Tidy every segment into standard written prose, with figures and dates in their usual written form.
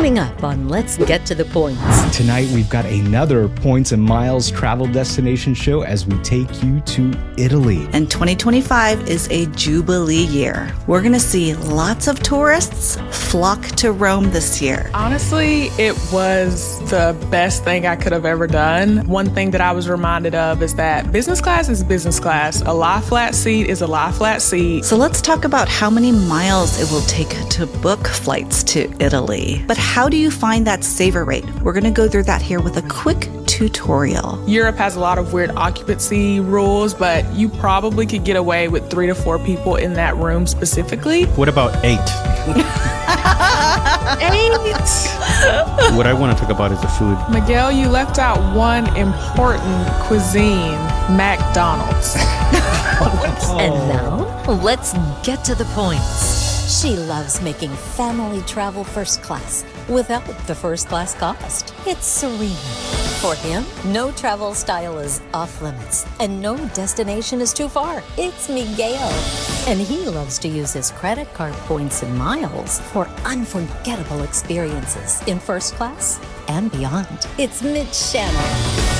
Coming up on Let's Get to the Points. Tonight, we've got another Points and Miles travel destination show as we take you to Italy. And 2025 is a Jubilee year. We're going to see lots of tourists flock to Rome this year. Honestly, it was the best thing I could have ever done. One thing that I was reminded of is that business class is business class. A lie flat seat is a lie flat seat. So let's talk about how many miles it will take to book flights to Italy. But how do you find that saver rate? We're going to go through that here with a quick tutorial. Europe has a lot of weird occupancy rules, but you probably could get away with 3 to 4 people in that room specifically. What about 8? 8? What I want to talk about is the food. Miguel, you left out one important cuisine, McDonald's. And now, let's get to the points. She loves making family travel first class without the first class cost. It's Serena. For him, no travel style is off limits and no destination is too far. It's Miguel. And he loves to use his credit card points and miles for unforgettable experiences in first class and beyond. It's Mitch Shannon.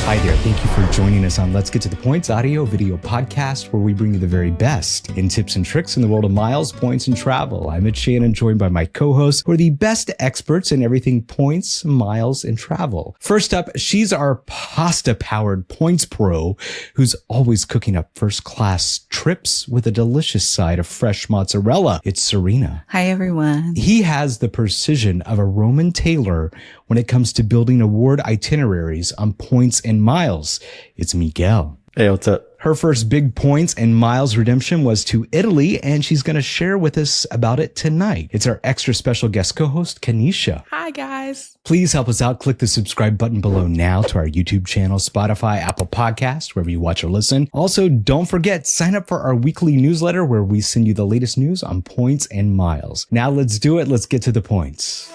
Hi there. Thank you for joining us on Let's Get to the Points audio video podcast, where we bring you the very best in tips and tricks in the world of miles, points, and travel. I'm Mitch Shannon, joined by my co-hosts, who are the best experts in everything points, miles, and travel. First up, she's our pasta-powered points pro, who's always cooking up first-class trips with a delicious side of fresh mozzarella. It's Serena. Hi, everyone. He has the precision of a Roman tailor when it comes to building award itineraries on points and miles. It's Miguel. Hey, what's up? Her first big points and miles redemption was to Italy, and she's going to share with us about it tonight. It's our extra special guest co-host, Kanisha. Hi, guys. Please help us out. Click the subscribe button below now to our YouTube channel, Spotify, Apple Podcasts, wherever you watch or listen. Also, don't forget, sign up for our weekly newsletter where we send you the latest news on points and miles. Now let's do it. Let's get to the points.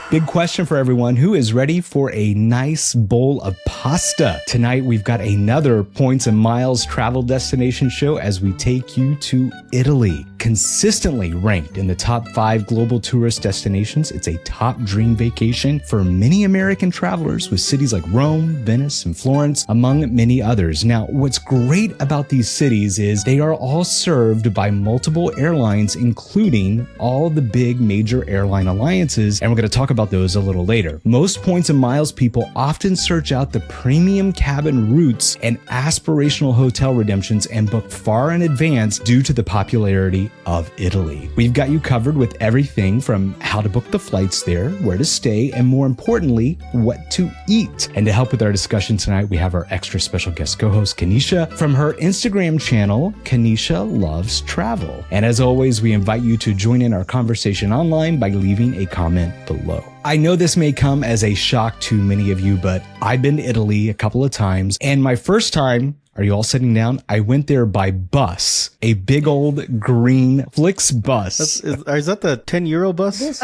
Big question for everyone. Who is ready for a nice bowl of pasta? Tonight, we've got another Points and Miles travel destination show as we take you to Italy. Consistently ranked in the top 5 global tourist destinations, it's a top dream vacation for many American travelers, with cities like Rome, Venice, and Florence, among many others. Now, what's great about these cities is they are all served by multiple airlines, including all the big major airline alliances, and we're going to talk about those a little later. Most Points and Miles people often search out the premium cabin routes and aspirational hotel redemptions and book far in advance due to the popularity of Italy. We've got you covered with everything from how to book the flights there, where to stay, and more importantly, what to eat. And to help with our discussion tonight, we have our extra special guest co-host, Kanisha, from her Instagram channel, Kanisha Loves Travel. And as always, we invite you to join in our conversation online by leaving a comment below. I know this may come as a shock to many of you, but I've been to Italy a couple of times, and my first time, are you all sitting down? I went there by bus, a big old green Flix bus. Is that the €10 bus?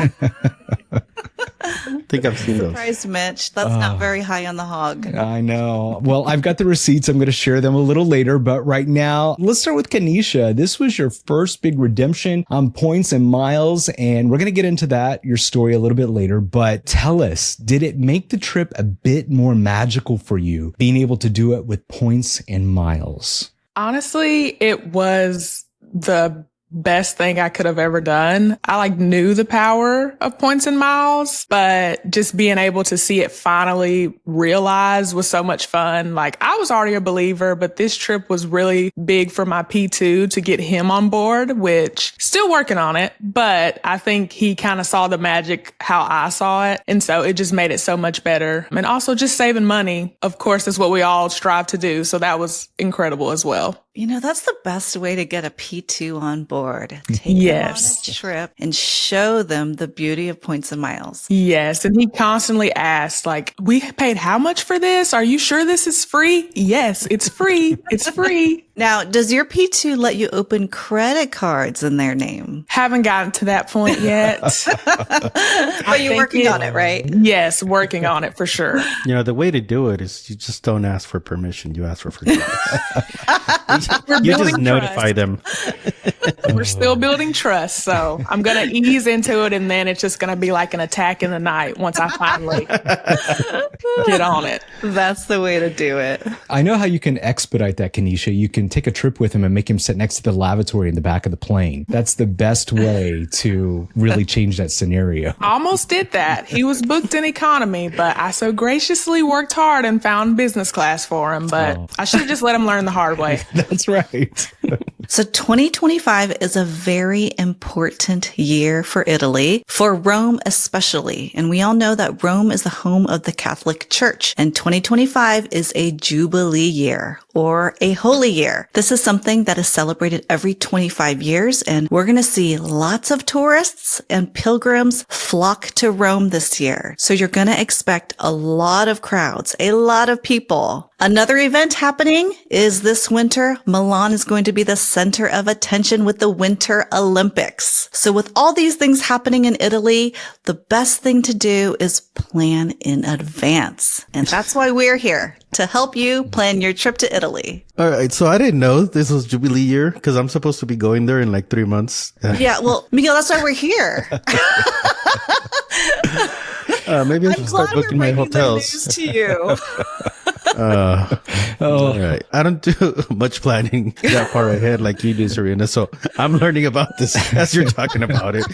I think I've seen those. Surprised, Mitch. That's not very high on the hog. I know. Well, I've got the receipts. I'm going to share them a little later. But right now, let's start with Kanisha. This was your first big redemption on points and miles. And we're going to get into that, your story, a little bit later. But tell us, did it make the trip a bit more magical for you, being able to do it with points and miles? Honestly, it was the best thing I could have ever done. I knew the power of points and miles, but just being able to see it finally realized was so much fun. I was already a believer, but this trip was really big for my P2 to get him on board, which still working on it, but I think he kind of saw the magic how I saw it. And so it just made it so much better. And also just saving money, of course, is what we all strive to do. So that was incredible as well. You know, that's the best way to get a P2 on board. Take them on a trip and show them the beauty of points and miles. Yes. And he constantly asked, we paid how much for this? Are you sure this is free? Yes, it's free. It's free. Now, does your P2 let you open credit cards in their name? Haven't gotten to that point yet. But you're working on it, right? Yes, working on it for sure. You know, the way to do it is you just don't ask for permission. You ask for forgiveness. You just notify them. We're still building trust. So I'm going to ease into it. And then it's just going to be like an attack in the night once I finally get on it. That's the way to do it. I know how you can expedite that, Kenesha. You can take a trip with him and make him sit next to the lavatory in the back of the plane. That's the best way to really change that scenario. Almost did that. He was booked in economy, but I so graciously worked hard and found business class for him. But I should have just let him learn the hard way. That's right. So 2025 is a very important year for Italy, for Rome especially. And we all know that Rome is the home of the Catholic Church. And 2025 is a Jubilee year or a holy year. This is something that is celebrated every 25 years. And we're going to see lots of tourists and pilgrims flock to Rome this year. So you're going to expect a lot of crowds, a lot of people. Another event happening is this winter, Milan is going to be the center of attention with the Winter Olympics. So with all these things happening in Italy, the best thing to do is plan in advance. And that's why we're here, to help you plan your trip to Italy. All right. So I didn't know this was Jubilee year because I'm supposed to be going there in like 3 months. Yeah, well, Miguel, that's why we're here. Maybe I should start booking my hotels. News to you. All right. I don't do much planning that far ahead like you do, Serena. So I'm learning about this as you're talking about it.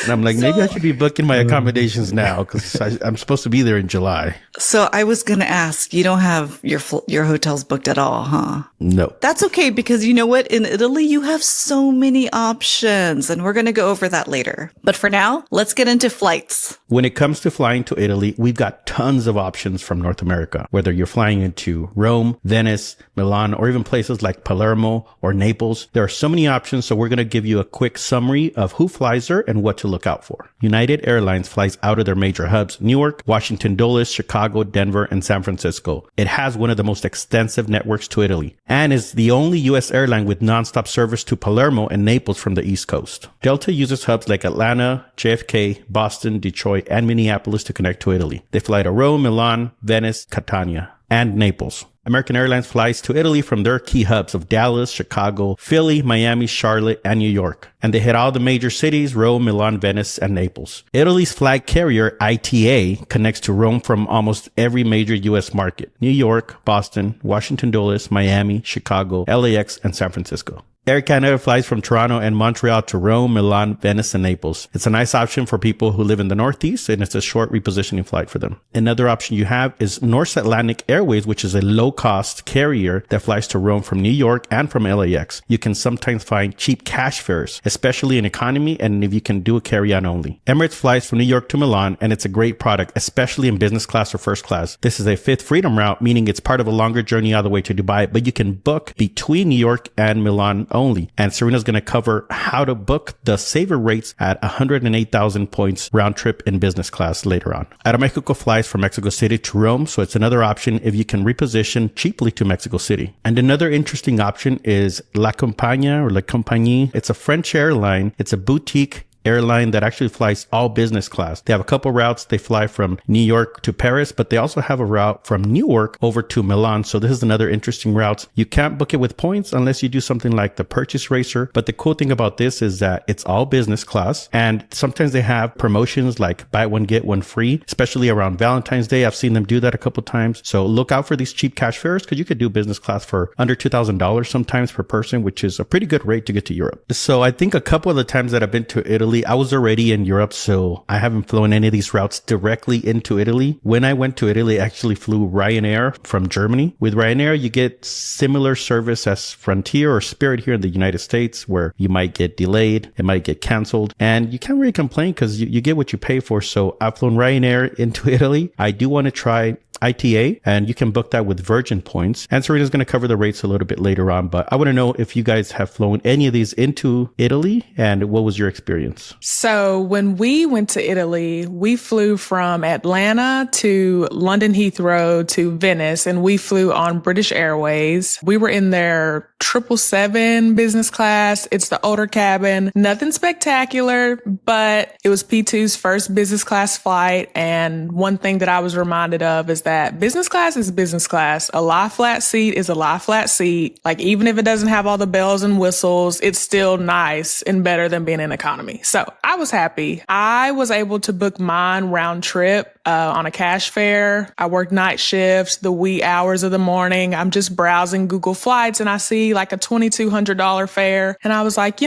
And I'm like, maybe I should be booking my accommodations now because I'm supposed to be there in July. So I was going to ask, you don't have your hotels booked at all, huh? No. That's okay because you know what? In Italy, you have so many options and we're going to go over that later. But for now, let's get into flights. When it comes to flying to Italy, we've got tons of options from North America, whether you're flying into Rome, Venice, Milan, or even places like Palermo or Naples. There are so many options. So we're going to give you a quick summary of who flies there and what to look out for. United Airlines flies out of their major hubs, Newark, Washington Dulles, Chicago, Denver, and San Francisco. It has one of the most extensive networks to Italy and is the only U.S. airline with nonstop service to Palermo and Naples from the East Coast. Delta uses hubs like Atlanta, JFK, Boston, Detroit, and Minneapolis to connect to Italy. They fly to Rome, Milan, Venice, Catania, and Naples. American Airlines flies to Italy from their key hubs of Dallas, Chicago, Philly, Miami, Charlotte, and New York. And they hit all the major cities, Rome, Milan, Venice, and Naples. Italy's flag carrier, ITA, connects to Rome from almost every major U.S. market. New York, Boston, Washington Dulles, Miami, Chicago, LAX, and San Francisco. Air Canada flies from Toronto and Montreal to Rome, Milan, Venice, and Naples. It's a nice option for people who live in the Northeast, and it's a short repositioning flight for them. Another option you have is North Atlantic Airways, which is a low-cost carrier that flies to Rome from New York and from LAX. You can sometimes find cheap cash fares, especially in economy, and if you can do a carry-on only. Emirates flies from New York to Milan, and it's a great product, especially in business class or first class. This is a fifth freedom route, meaning it's part of a longer journey all the way to Dubai, but you can book between New York and Milan only. And Serena's going to cover how to book the saver rates at 108,000 points round trip in business class later on. Aeromexico flies from Mexico City to Rome, so it's another option if you can reposition cheaply to Mexico City. And another interesting option is La Compagnie or La Compagnie. It's a French airline. It's a boutique airline that actually flies all business class. They have a couple routes. They fly from New York to Paris, but they also have a route from Newark over to Milan. So this is another interesting route. You can't book it with points unless you do something like the Purchase Racer. But the cool thing about this is that it's all business class. And sometimes they have promotions like buy one, get one free, especially around Valentine's Day. I've seen them do that a couple times. So look out for these cheap cash fares because you could do business class for under $2,000 sometimes per person, which is a pretty good rate to get to Europe. So I think a couple of the times that I've been to Italy, I was already in Europe, so I haven't flown any of these routes directly into Italy. When I went to Italy, I actually flew Ryanair from Germany. With Ryanair, you get similar service as Frontier or Spirit here in the United States, where you might get delayed, it might get canceled, and you can't really complain because you get what you pay for. So I've flown Ryanair into Italy. I do want to try ITA, and you can book that with Virgin points. And Serena's going to cover the rates a little bit later on, but I want to know if you guys have flown any of these into Italy and what was your experience? options? So when we went to Italy, we flew from Atlanta to London Heathrow to Venice, and we flew on British Airways. We were in their 777 business class. It's the older cabin, nothing spectacular, but it was P2's first business class flight. And one thing that I was reminded of is that business class is business class. A lie flat seat is a lie flat seat. Like, even if it doesn't have all the bells and whistles, it's still nice and better than being in economy. So I was happy. I was able to book mine round trip on a cash fare. I worked night shifts, the wee hours of the morning. I'm just browsing Google Flights and I see like a $2,200 fare. And I was like,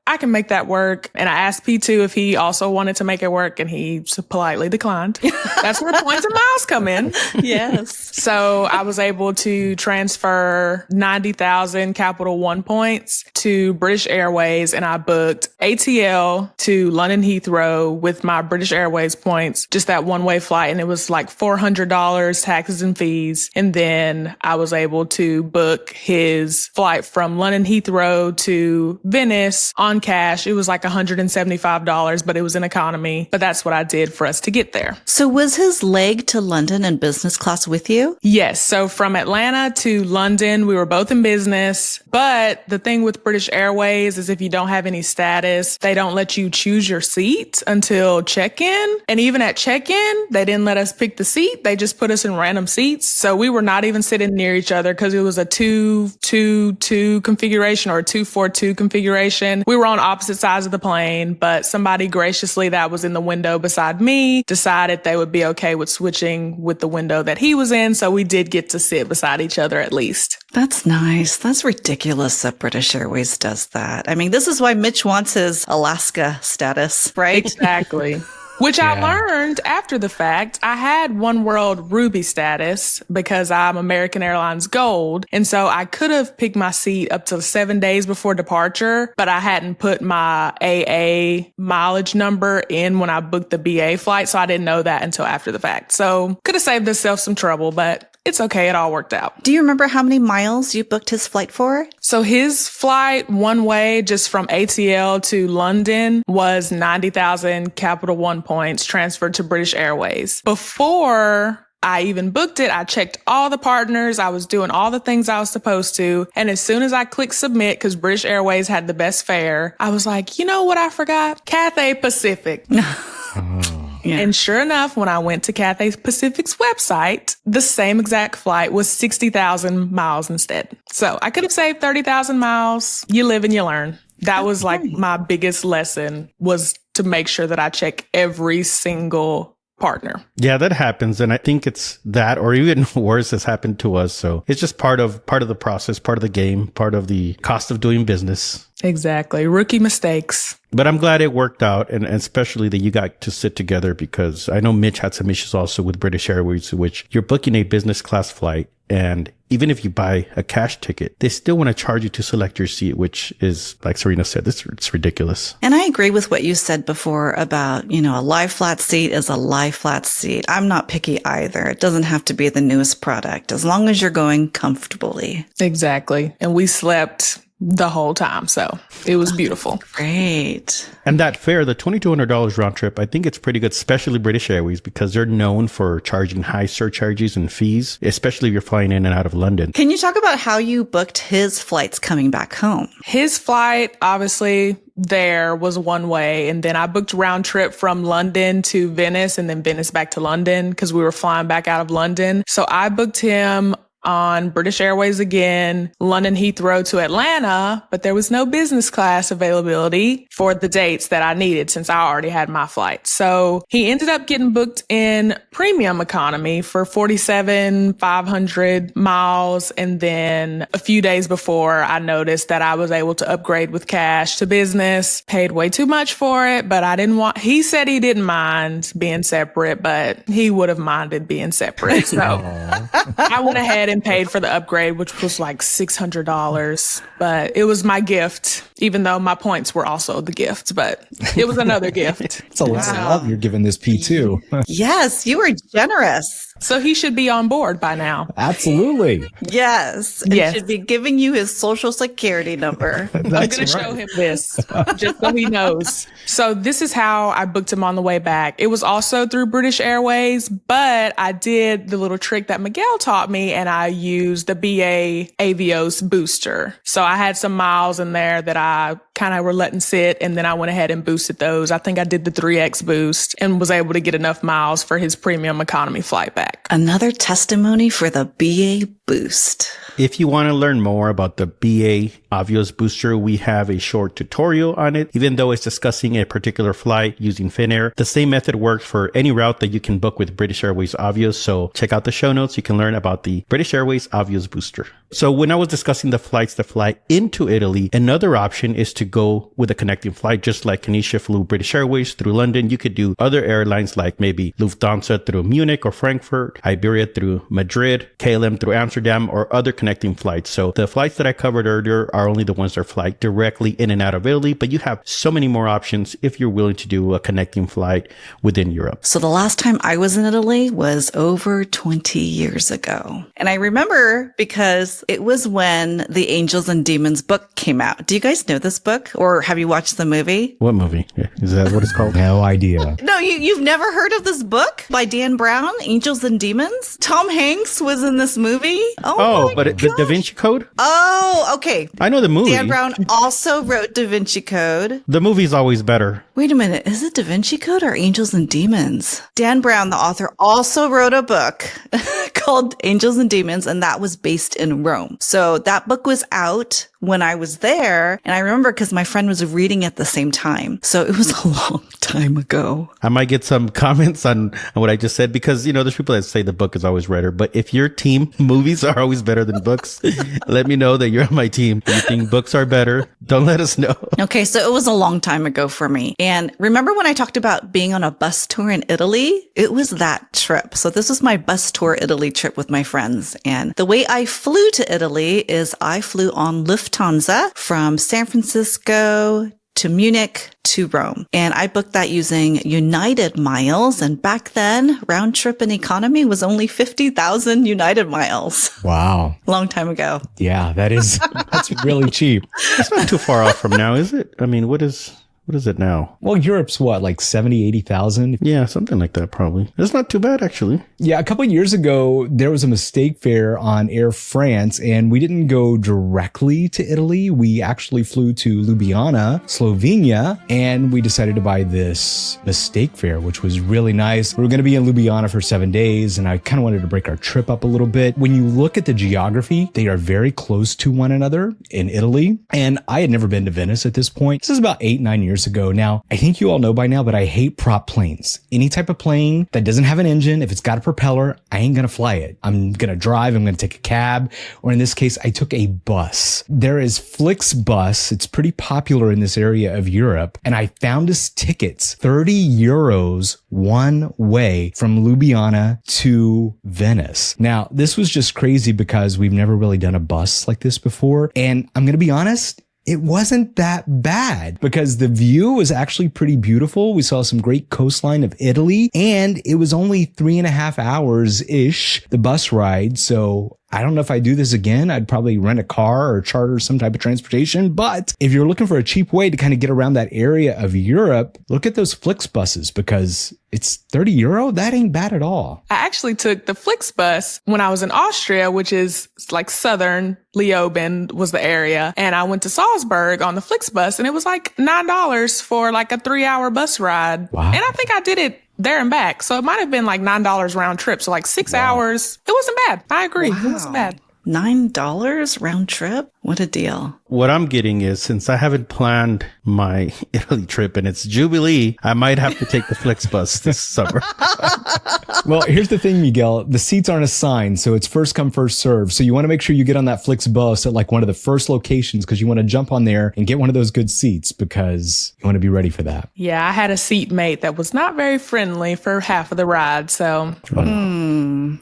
I can make that work. And I asked P2 if he also wanted to make it work, and he politely declined. That's where points and miles come in. Yes. So I was able to transfer 90,000 Capital One points to British Airways, and I booked ATL to London Heathrow with my British Airways points, just that one-way flight. And it was like $400, taxes and fees. And then I was able to book his flight from London Heathrow to Venice on cash. It was like $175, but it was in economy. But that's what I did for us to get there. So was his leg to London in business class with you? Yes. So from Atlanta to London, we were both in business. But the thing with British Airways is if you don't have any status, they don't let you choose your seat until check-in. And even at check-in, they didn't let us pick the seat. They just put us in random seats. So we were not even sitting near each other because it was a 2-2-2 configuration or a 2-4-2 configuration. We were on opposite sides of the plane, but somebody graciously that was in the window beside me decided they would be okay with switching with the window that he was in. So we did get to sit beside each other at least. That's nice. That's ridiculous that British Airways does that. I mean, this is why Mitch wants his Alaska status, right? Exactly. Which I learned after the fact. I had One World Ruby status because I'm American Airlines Gold. And so I could have picked my seat up to 7 days before departure, but I hadn't put my AA mileage number in when I booked the BA flight. So I didn't know that until after the fact. So could have saved myself some trouble, but it's okay. It all worked out. Do you remember how many miles you booked his flight for? So his flight one way just from ATL to London was 90,000 Capital One points transferred to British Airways. Before I even booked it, I checked all the partners. I was doing all the things I was supposed to. And as soon as I clicked submit, because British Airways had the best fare, I was like, you know what I forgot? Cathay Pacific. Yeah. And sure enough, when I went to Cathay Pacific's website, the same exact flight was 60,000 miles instead. So I could have saved 30,000 miles. You live and you learn. That was like my biggest lesson, was to make sure that I check every single partner. Yeah, that happens. And I think it's that, or even worse, has happened to us. So it's just part of the process, part of the game, part of the cost of doing business. Exactly. Rookie mistakes. But I'm glad it worked out, and especially that you got to sit together, because I know Mitch had some issues also with British Airways, which you're booking a business class flight. And even if you buy a cash ticket, they still want to charge you to select your seat, which is, like Serena said, it's ridiculous. And I agree with what you said before about, a lie flat seat is a lie flat seat. I'm not picky either. It doesn't have to be the newest product as long as you're going comfortably. Exactly. And we slept the whole time. So it was beautiful. Great. And that fare, the $2,200 round trip, I think it's pretty good, especially British Airways, because they're known for charging high surcharges and fees, especially if you're flying in and out of London. Can you talk about how you booked his flights coming back home? His flight, obviously, there was one way. And then I booked round trip from London to Venice and then Venice back to London because we were flying back out of London. So I booked him on British Airways again, London Heathrow to Atlanta, but there was no business class availability for the dates that I needed since I already had my flight. So he ended up getting booked in premium economy for 47,500 miles. And then a few days before, I noticed that I was able to upgrade with cash to business, paid way too much for it, but he said he didn't mind being separate, but he would have minded being separate. So I went ahead and paid for the upgrade, which was like $600, but it was my gift, even though my points were also the gift, but it was another gift. It's a lot of love you're giving this P2. Yes, you were generous. So he should be on board by now. Absolutely. Yes. And Yes. should be giving you his social security number. I'm going to show him this just so he knows. So this is how I booked him on the way back. It was also through British Airways, but I did the little trick that Miguel taught me and I used the BA Avios booster. So I had some miles in there that I kind of were letting sit and then I went ahead and boosted those. I think I did the 3X boost and was able to get enough miles for his premium economy flight back. Another testimony for the BA boost. If you want to learn more about the BA Avios booster, we have a short tutorial on it. Even though it's discussing a particular flight using Finnair, the same method works for any route that you can book with British Airways Avios. So check out the show notes. You can learn about the British Airways Avios booster. So when I was discussing the flights that fly into Italy, another option is to go with a connecting flight. Just like Kanisha flew British Airways through London, you could do other airlines like maybe Lufthansa through Munich or Frankfurt, Iberia through Madrid, KLM through Amsterdam, or other connecting flights. So the flights that I covered earlier are only the ones that fly directly in and out of Italy, but you have so many more options if you're willing to do a connecting flight within Europe. So the last time I was in Italy was over 20 years ago. And I remember because it was when the Angels and Demons book came out. Do you guys know this book or have you watched the movie? What movie? Yeah. Is that what it's called? No idea. No, you've never heard of this book by Dan Brown, Angels and Demons? Tom Hanks was in this movie. Oh, but the Da Vinci Code? Oh, okay. I know the movie. Dan Brown also wrote Da Vinci Code. The movie's always better. Wait a minute. Is it Da Vinci Code or Angels and Demons? Dan Brown, the author, also wrote a book called Angels and Demons, and that was based in Rome. So that book was out when I was there. And I remember because my friend was reading at the same time. So it was a long time ago. I might get some comments on what I just said because, there's people that say the book is always better. But if your team, movies are always better than books, let me know that you're on my team. If you think books are better, don't let us know. Okay, so it was a long time ago for me. And remember when I talked about being on a bus tour in Italy? It was that trip. So this was my bus tour Italy trip with my friends. And the way I flew to Italy is I flew on Lufthansa from San Francisco to Munich to Rome. And I booked that using United miles. And back then, round trip and economy was only 50,000 United miles. Wow. Long time ago. Yeah, that's really cheap. It's not too far off from now, is it? I mean, what is it now? Well, Europe's what, like 70, 80,000? Yeah, something like that, probably. It's not too bad, actually. Yeah, a couple of years ago, there was a mistake fare on Air France, and we didn't go directly to Italy. We actually flew to Ljubljana, Slovenia, and we decided to buy this mistake fare, which was really nice. We were going to be in Ljubljana for 7 days, and I kind of wanted to break our trip up a little bit. When you look at the geography, they are very close to one another in Italy, and I had never been to Venice at this point. This is about 8-9 years ago. Now, I think you all know by now, but I hate prop planes. Any type of plane that doesn't have an engine, if it's got a propeller, I ain't going to fly it. I'm going to drive. I'm going to take a cab. Or in this case, I took a bus. There is Flixbus. It's pretty popular in this area of Europe. And I found us tickets, 30 euros one way from Ljubljana to Venice. Now, this was just crazy because we've never really done a bus like this before. And I'm going to be honest, it wasn't that bad because the view was actually pretty beautiful. We saw some great coastline of Italy and it was only 3.5 hours-ish, the bus ride. So I don't know if I do this again. I'd probably rent a car or charter some type of transportation. But if you're looking for a cheap way to kind of get around that area of Europe, look at those Flixbuses because it's 30 euro. That ain't bad at all. I actually took the Flixbus when I was in Austria, which is like southern Leoben was the area. And I went to Salzburg on the Flixbus and it was like $9 for like a 3-hour bus ride. Wow. And I think I did it there and back. So it might have been like $9 round trip. So like 6 hours. It wasn't bad. I agree. It wasn't bad. $9 round trip? What a deal. What I'm getting is, since I haven't planned my Italy trip and it's Jubilee, I might have to take the Flixbus this summer. Well, here's the thing, Miguel. The seats aren't assigned, so it's first come, first serve. So you want to make sure you get on that Flixbus at like one of the first locations because you want to jump on there and get one of those good seats because you want to be ready for that. Yeah, I had a seatmate that was not very friendly for half of the ride. So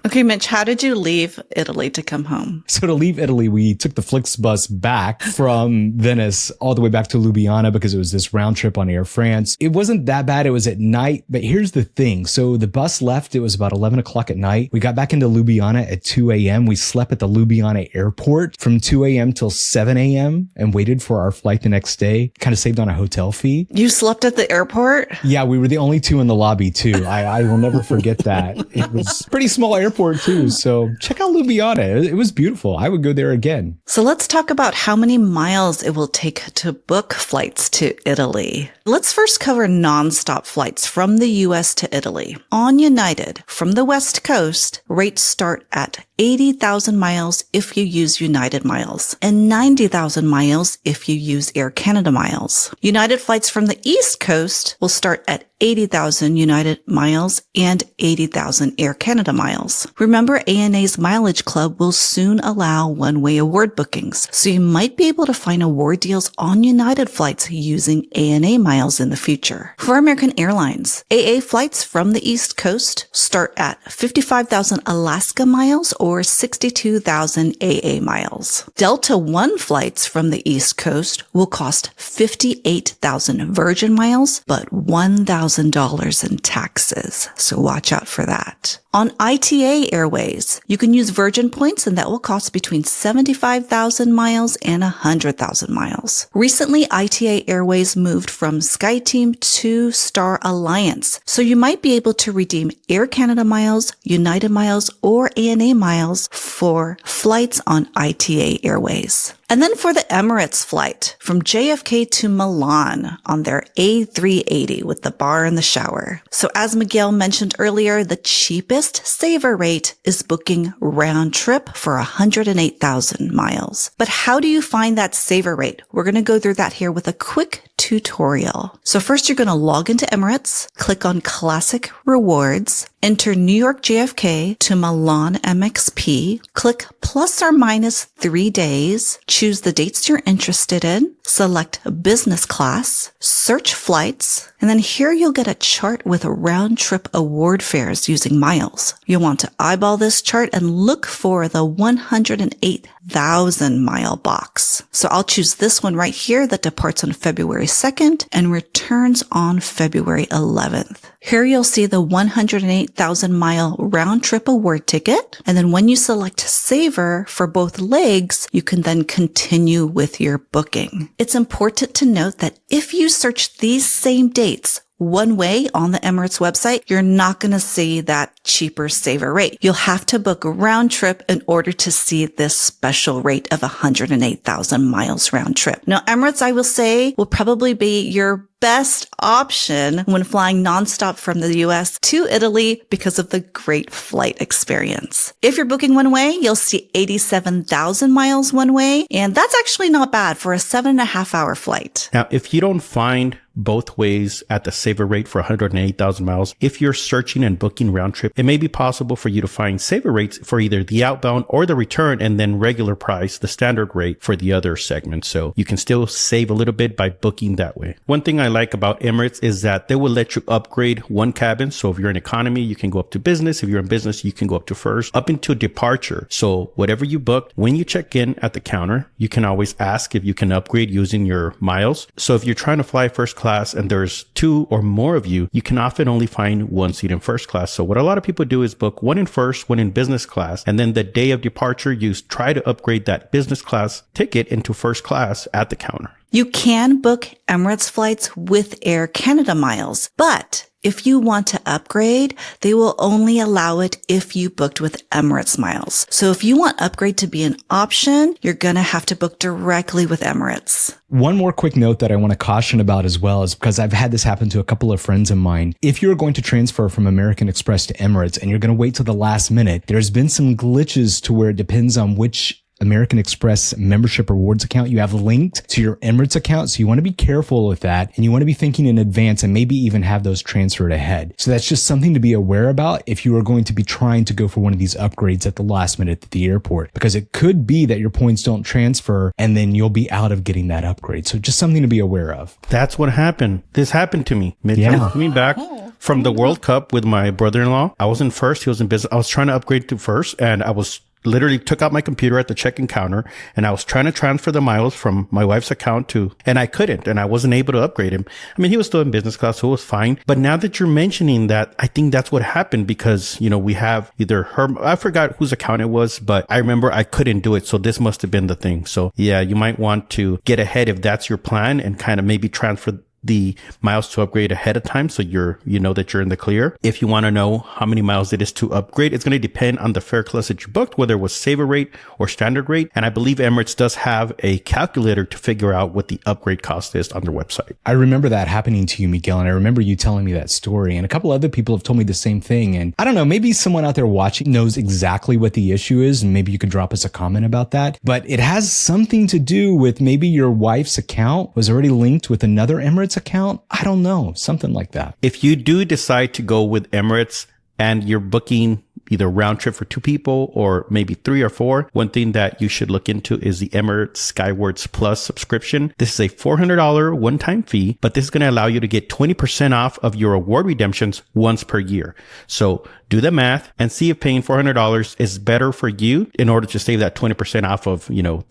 Okay, Mitch, how did you leave Italy to come home? So to leave Italy, we took the Flixbus bus back from Venice all the way back to Ljubljana because it was this round trip on Air France. It wasn't that bad. It was at night, but here's the thing. So the bus left, it was about 11 o'clock at night. We got back into Ljubljana at 2 a.m. We slept at the Ljubljana airport from 2 a.m. till 7 a.m. and waited for our flight the next day. Kind of saved on a hotel fee. You slept at the airport? Yeah, we were the only two in the lobby too. I will never forget that. It was a pretty small airport too. So check out Ljubljana. It was beautiful. I would go there again. So let's talk about how many miles it will take to book flights to Italy. Let's first cover nonstop flights from the US to Italy. On United, from the West Coast, rates start at 80,000 miles if you use United miles and 90,000 miles if you use Air Canada miles. United flights from the East Coast will start at 80,000 United miles and 80,000 Air Canada miles. Remember, ANA's Mileage Club will soon allow one-way award bookings, so you might be able to find award deals on United flights using ANA miles in the future. For American Airlines, AA flights from the East Coast start at 55,000 Alaska miles or 62,000 AA miles. Delta One flights from the East Coast will cost 58,000 Virgin miles, but $1,000 in taxes. So watch out for that. On ITA Airways, you can use Virgin points and that will cost between 75,000 miles and 100,000 miles. Recently, ITA Airways moved from SkyTeam to Star Alliance, so you might be able to redeem Air Canada miles, United miles, or ANA miles for flights on ITA Airways. And then for the Emirates flight from JFK to Milan on their A380 with the bar and the shower. So as Miguel mentioned earlier, the cheapest saver rate is booking round trip for 108,000 miles. But how do you find that saver rate? We're going to go through that here with a quick tutorial. So first you're going to log into Emirates, click on Classic Rewards, enter New York JFK to Milan MXP, click plus or minus 3 days, choose the dates you're interested in, select business class, search flights, and then here you'll get a chart with round trip award fares using miles. You'll want to eyeball this chart and look for the 108,000 mile box. So I'll choose this one right here that departs on February 2nd and returns on February 11th. Here you'll see the 108,000 mile round trip award ticket. And then when you select saver for both legs, you can then continue with your booking. It's important to note that if you search these same dates one way on the Emirates website, you're not going to see that cheaper saver rate. You'll have to book a round trip in order to see this special rate of 108,000 miles round trip. Now, Emirates, I will say, will probably be your best option when flying nonstop from the US to Italy because of the great flight experience. If you're booking one way, you'll see 87,000 miles one way, and that's actually not bad for a 7.5 hour flight. Now, if you don't find both ways at the saver rate for 108,000 miles, if you're searching and booking round trip, it may be possible for you to find saver rates for either the outbound or the return, and then regular price, the standard rate for the other segment. So you can still save a little bit by booking that way. One thing I like about Emirates is that they will let you upgrade one cabin. So if you're in economy, you can go up to business. If you're in business, you can go up to first, up into departure. So whatever you booked, when you check in at the counter, you can always ask if you can upgrade using your miles. So if you're trying to fly first class and there's two or more of you, you can often only find one seat in first class. So what a lot of people do is book one in first, one in business class, and then the day of departure, you try to upgrade that business class ticket into first class at the counter. You can book Emirates flights with Air Canada miles, but if you want to upgrade, they will only allow it if you booked with Emirates miles. So if you want upgrade to be an option, you're going to have to book directly with Emirates. One more quick note that I want to caution about as well is because I've had this happen to a couple of friends of mine. If you're going to transfer from American Express to Emirates and you're going to wait till the last minute, there's been some glitches to where it depends on which American Express membership rewards account you have linked to your Emirates account. So you want to be careful with that, and you want to be thinking in advance and maybe even have those transferred ahead. So that's just something to be aware about if you are going to be trying to go for one of these upgrades at the last minute at the airport, because it could be that your points don't transfer and then you'll be out of getting that upgrade. So just something to be aware of. That's what happened. This happened to me. Coming back from the World Cup with my brother-in-law. I was in first. He was in business. I was trying to upgrade to first, and I was literally took out my computer at the check-in counter and I was trying to transfer the miles from my wife's account and I couldn't, and I wasn't able to upgrade him. I mean, he was still in business class, so it was fine. But now that you're mentioning that, I think that's what happened because, we have either I forgot whose account it was, but I remember I couldn't do it. So this must have been the thing. So yeah, you might want to get ahead if that's your plan and kind of maybe transfer the miles to upgrade ahead of time. So you know that you're in the clear. If you want to know how many miles it is to upgrade, it's going to depend on the fare class that you booked, whether it was saver rate or standard rate. And I believe Emirates does have a calculator to figure out what the upgrade cost is on their website. I remember that happening to you, Miguel. And I remember you telling me that story, and a couple other people have told me the same thing. And I don't know, maybe someone out there watching knows exactly what the issue is. And maybe you could drop us a comment about that, but it has something to do with maybe your wife's account was already linked with another Emirates account. I don't know, something like that. If you do decide to go with Emirates and you're booking either round trip for 2 people or maybe 3 or 4, one thing that you should look into is the Emirates Skywards Plus subscription. This is a $400 one-time fee, but this is going to allow you to get 20% off of your award redemptions once per year. So do the math and see if paying $400 is better for you in order to save that 20% off of,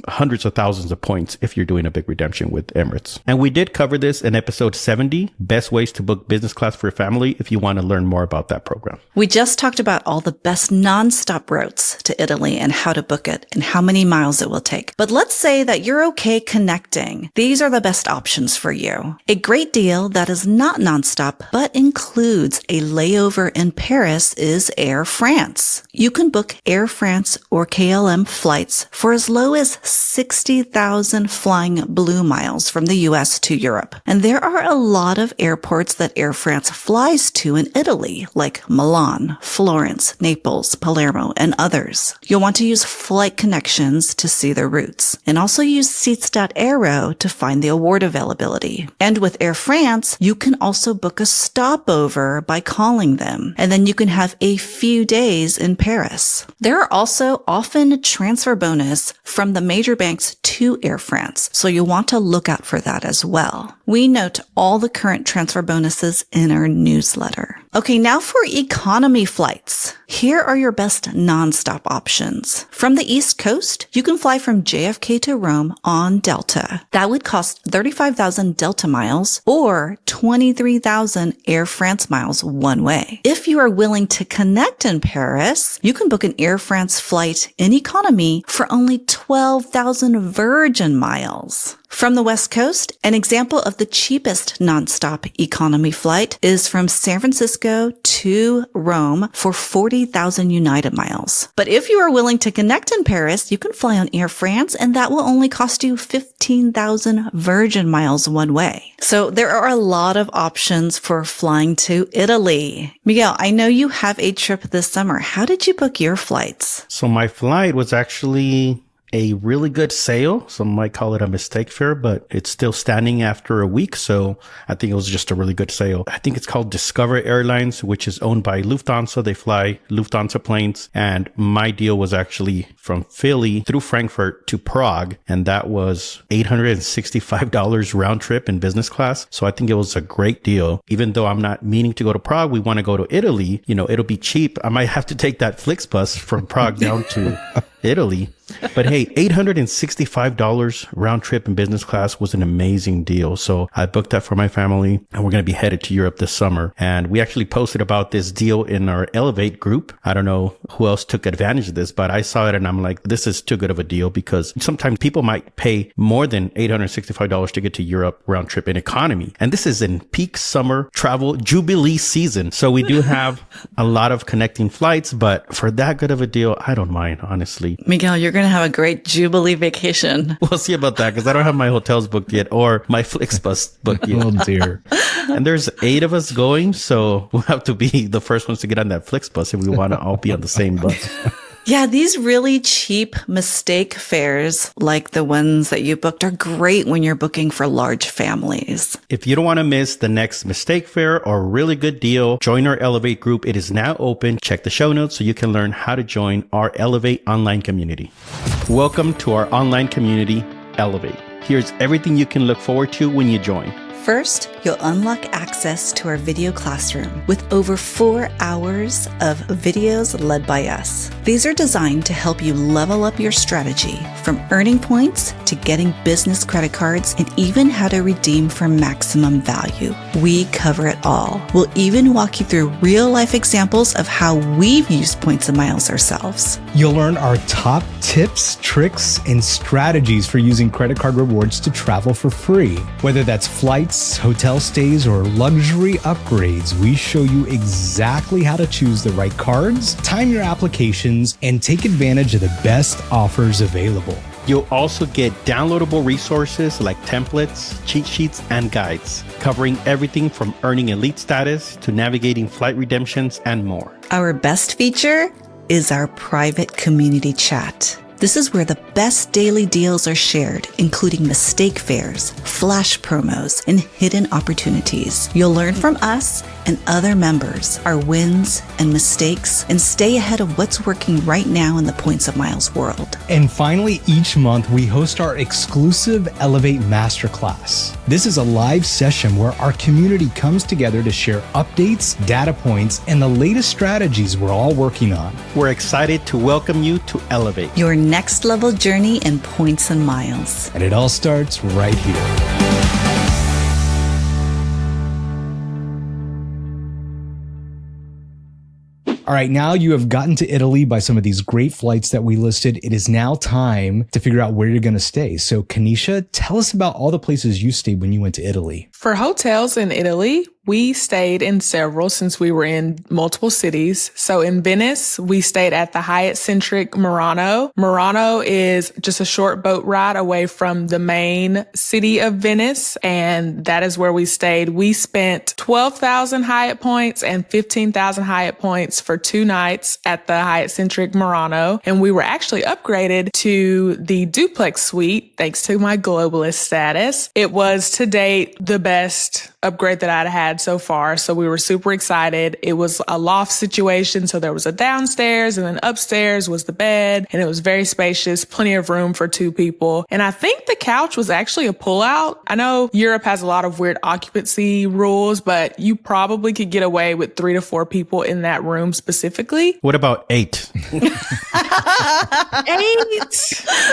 hundreds of thousands of points if you're doing a big redemption with Emirates. And we did cover this in episode 70, best ways to book business class for your family, if you want to learn more about that program. We just talked about all the best nonstop routes to Italy and how to book it and how many miles it will take. But let's say that you're okay connecting. These are the best options for you. A great deal that is not nonstop, but includes a layover in Paris is Air France. You can book Air France or KLM flights for as low as 60,000 flying blue miles from the US to Europe. And there are a lot of airports that Air France flies to in Italy, like Milan, Florence, Naples, Palermo, and others. You'll want to use flight connections to see their routes, and also use Seats.aero to find the award availability. And with Air France, you can also book a stopover by calling them, and then you can have a few days in Paris. There are also often transfer bonus from the major banks to Air France, so you'll want to look out for that as well. We note all the current transfer bonuses in our newsletter. Okay, now for economy flights. Here are your best nonstop options. From the East Coast, you can fly from JFK to Rome on Delta. That would cost 35,000 Delta miles or 23,000 Air France miles one way. If you are willing to connect in Paris, you can book an Air France flight in economy for only 12,000 Virgin miles. From the West Coast, an example of the cheapest nonstop economy flight is from San Francisco to Rome for 40,000 United miles. But if you are willing to connect in Paris, you can fly on Air France, and that will only cost you 15,000 Virgin miles one way. So there are a lot of options for flying to Italy. Miguel, I know you have a trip this summer. How did you book your flights? So my flight was actually a really good sale. Some might call it a mistake fare, but it's still standing after a week. So I think it was just a really good sale. I think it's called Discover Airlines, which is owned by Lufthansa. They fly Lufthansa planes. And my deal was actually from Philly through Frankfurt to Prague. And that was $865 round trip in business class. So I think it was a great deal. Even though I'm not meaning to go to Prague, we want to go to Italy. It'll be cheap. I might have to take that Flixbus from Prague down to Italy. But hey, $865 round trip in business class was an amazing deal. So I booked that for my family, and we're going to be headed to Europe this summer. And we actually posted about this deal in our Elevate group. I don't know who else took advantage of this, but I saw it and I'm like, this is too good of a deal, because sometimes people might pay more than $865 to get to Europe round trip in economy. And this is in peak summer travel Jubilee season. So we do have a lot of connecting flights, but for that good of a deal, I don't mind, honestly. Miguel, you're going to have a great Jubilee vacation. We'll see about that, because I don't have my hotels booked yet or my Flixbus booked yet. Oh dear. And there's 8 of us going, so we'll have to be the first ones to get on that Flixbus if we want to all be on the same bus. Yeah, these really cheap mistake fares, like the ones that you booked, are great when you're booking for large families. If you don't want to miss the next mistake fare or really good deal, join our Elevate group. It is now open. Check the show notes so you can learn how to join our Elevate online community. Welcome to our online community, Elevate. Here's everything you can look forward to when you join. First, you'll unlock access to our video classroom with over 4 hours of videos led by us. These are designed to help you level up your strategy, from earning points to getting business credit cards and even how to redeem for maximum value. We cover it all. We'll even walk you through real-life examples of how we've used points and miles ourselves. You'll learn our top tips, tricks, and strategies for using credit card rewards to travel for free. Whether that's flights, hotel stays, or luxury upgrades, we show you exactly how to choose the right cards, time your applications, and take advantage of the best offers available. You'll also get downloadable resources like templates, cheat sheets, and guides, covering everything from earning elite status to navigating flight redemptions and more. Our best feature is our private community chat. This is where the best daily deals are shared, including mistake fares, flash promos, and hidden opportunities. You'll learn from us and other members our wins and mistakes and stay ahead of what's working right now in the Points of Miles world. And finally, each month we host our exclusive Elevate Masterclass. This is a live session where our community comes together to share updates, data points, and the latest strategies we're all working on. We're excited to welcome you to Elevate, Your next level journey in points and miles. And it all starts right here. All right, now you have gotten to Italy by some of these great flights that we listed. It is now time to figure out where you're going to stay. So, Kanisha, tell us about all the places you stayed when you went to Italy. For hotels in Italy, we stayed in several since we were in multiple cities. So in Venice, we stayed at the Hyatt-centric Murano. Murano is just a short boat ride away from the main city of Venice, and that is where we stayed. We spent 12,000 Hyatt points and 15,000 Hyatt points for 2 nights at the Hyatt-centric Murano, and we were actually upgraded to the duplex suite thanks to my globalist status. It was to date the best upgrade that I'd had so far. So we were super excited. It was a loft situation. So there was a downstairs and then upstairs was the bed, and it was very spacious, plenty of room for 2 people. And I think the couch was actually a pullout. I know Europe has a lot of weird occupancy rules, but you probably could get away with 3 to 4 people in that room specifically. What about 8? 8?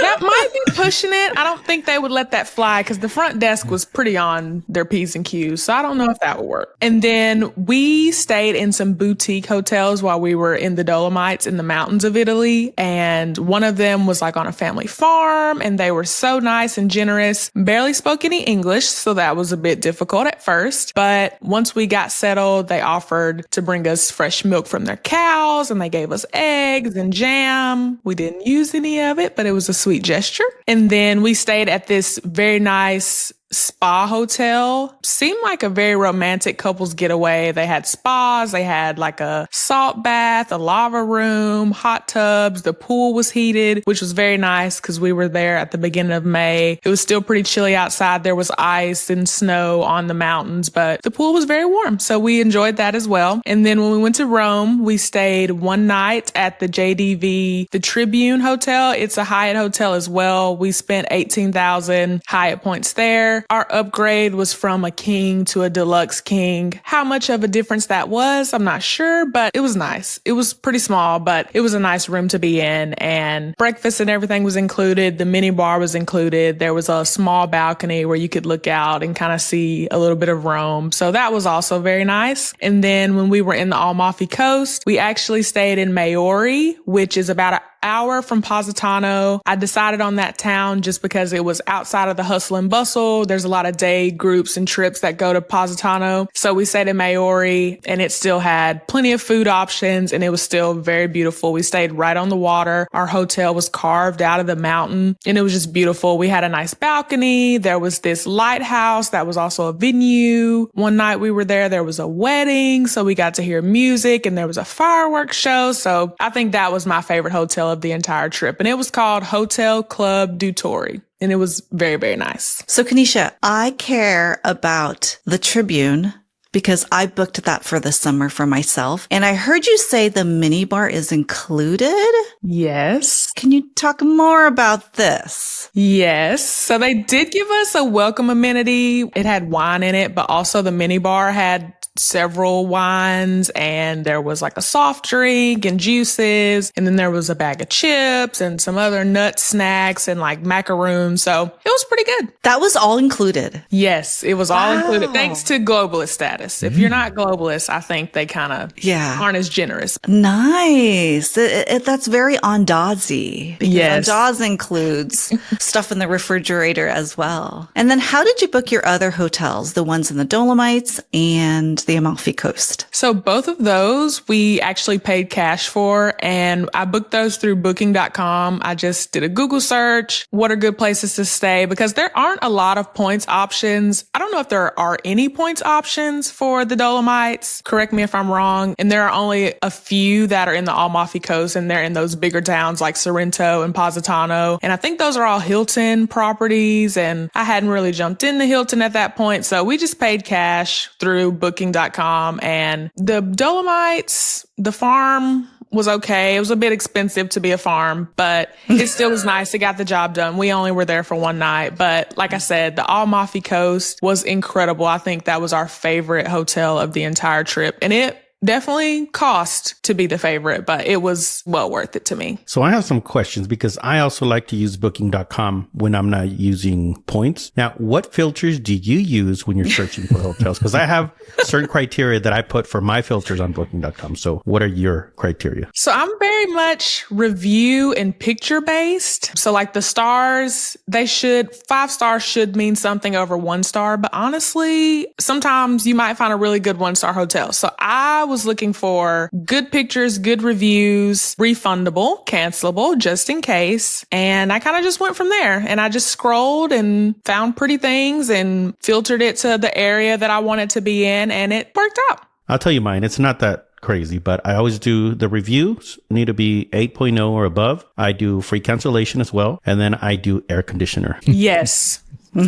That might be pushing it. I don't think they would let that fly because the front desk was pretty on their P's and Q's. So I don't know if that would work. And then we stayed in some boutique hotels while we were in the Dolomites in the mountains of Italy. And one of them was like on a family farm, and they were so nice and generous. Barely spoke any English, so that was a bit difficult at first. But once we got settled, they offered to bring us fresh milk from their cows, and they gave us eggs and jam. We didn't use any of it, but it was a sweet gesture. And then we stayed at this very nice spa hotel. Seemed like a very romantic couples getaway. They had spas, they had like a salt bath, a lava room, hot tubs. The pool was heated, which was very nice because we were there at the beginning of May. It was still pretty chilly outside. There was ice and snow on the mountains, but the pool was very warm. So we enjoyed that as well. And then when we went to Rome, we stayed 1 night at the JDV, the Tribune Hotel. It's a Hyatt hotel as well. We spent 18,000 Hyatt points there. Our upgrade was from a king to a deluxe king. How much of a difference that was, I'm not sure, but it was nice. It was pretty small, but it was a nice room to be in, and breakfast and everything was included. The mini bar was included. There was a small balcony where you could look out and kind of see a little bit of Rome. So that was also very nice. And then when we were in the Amalfi Coast, we actually stayed in Maori, which is about an hour from Positano. I decided on that town just because it was outside of the hustle and bustle. There's a lot of day groups and trips that go to Positano. So we stayed in Maori, and it still had plenty of food options, and it was still very beautiful. We stayed right on the water. Our hotel was carved out of the mountain, and it was just beautiful. We had a nice balcony. There was this lighthouse that was also a venue. One night we were there was a wedding, so we got to hear music, and there was a fireworks show. So I think that was my favorite hotel of the entire trip. And it was called Hotel Club du Torre. And it was very, very nice. So Kanisha, I care about the Tribune because I booked that for the summer for myself. And I heard you say the minibar is included. Yes. Can you talk more about this? Yes. So they did give us a welcome amenity. It had wine in it, but also the minibar had several wines, and there was like a soft drink and juices, and then there was a bag of chips and some other nut snacks and like macaroons. So it was pretty good. That was all included. Yes, it was all included thanks to globalist status. If you're not globalist, I think they kind of aren't as generous. Nice. That's very Andazzy. Because Andaz includes stuff in the refrigerator as well. And then how did you book your other hotels, the ones in the Dolomites and the Amalfi Coast? So both of those we actually paid cash for, and I booked those through booking.com. I just did a Google search. What are good places to stay? Because there aren't a lot of points options. I don't know if there are any points options for the Dolomites. Correct me if I'm wrong. And there are only a few that are in the Amalfi Coast, and they're in those bigger towns like Sorrento and Positano. And I think those are all Hilton properties, and I hadn't really jumped into Hilton at that point. So we just paid cash through booking.com. And the Dolomites, the farm was okay. It was a bit expensive to be a farm, but it still was nice. It got the job done. We only were there for one night. But like I said, the Amalfi Coast was incredible. I think that was our favorite hotel of the entire trip. And it definitely cost to be the favorite, but it was well worth it to me. So I have some questions because I also like to use booking.com when I'm not using points. Now, what filters do you use when you're searching for hotels? Because I have certain criteria that I put for my filters on booking.com. So what are your criteria? So I'm very much review and picture based. So like the stars, 5 stars should mean something over 1 star. But honestly, sometimes you might find a really good 1-star hotel. So I was looking for good pictures, good reviews, refundable, cancelable, just in case. And I kind of just went from there, and I just scrolled and found pretty things and filtered it to the area that I wanted to be in, and it worked out. I'll tell you mine. It's not that crazy, but I always do the reviews need to be 8.0 or above. I do free cancellation as well. And then I do air conditioner. Yes.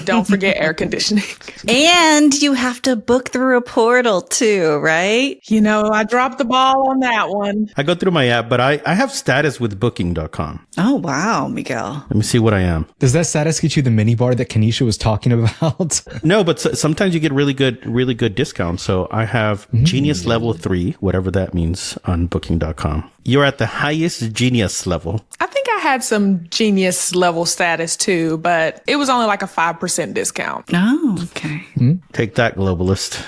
Don't forget air conditioning. And you have to book through a portal too, right? You know, I dropped the ball on that one. I go through my app, but I have status with booking.com. Oh, wow, Miguel. Let me see what I am. Does that status get you the minibar that Kanisha was talking about? No, but sometimes you get really good discounts. So I have Genius Level 3, whatever that means, on booking.com. You're at the highest Genius level. I think I had some Genius level status too, but it was only like a 5% discount. Oh, okay. Take that, globalist.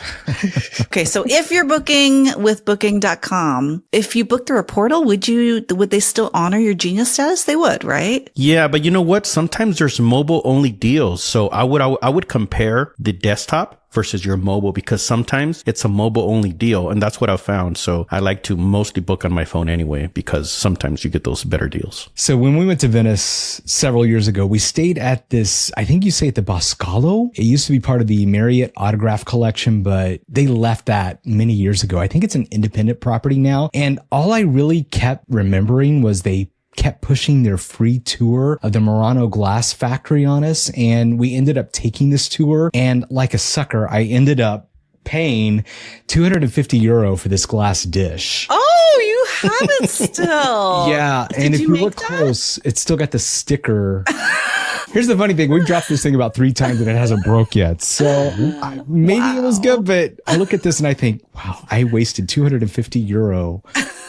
Okay, so if you're booking with booking.com, if you book through a portal, would they still honor your Genius status? They would, right? Yeah, but you know what? Sometimes there's mobile only deals. So I would compare the desktop versus your mobile, because sometimes it's a mobile only deal, and that's what I've found. So I like to mostly book on my phone anyway, because sometimes you get those better deals. So when we went to Venice several years ago, we stayed at this, I think you say at the Boscalo. It used to be part of the Marriott Autograph Collection, but they left that many years ago. I think it's an independent property now. And all I really kept remembering was they kept pushing their free tour of the Murano glass factory on us. And we ended up taking this tour. And like a sucker, I ended up paying €250 for this glass dish. Oh, you have it still. Yeah. And if you look close, it's still got the sticker. Here's the funny thing. We've dropped this thing about 3 times and it hasn't broke yet. So maybe it was good, but I look at this and I think, wow, I wasted €250.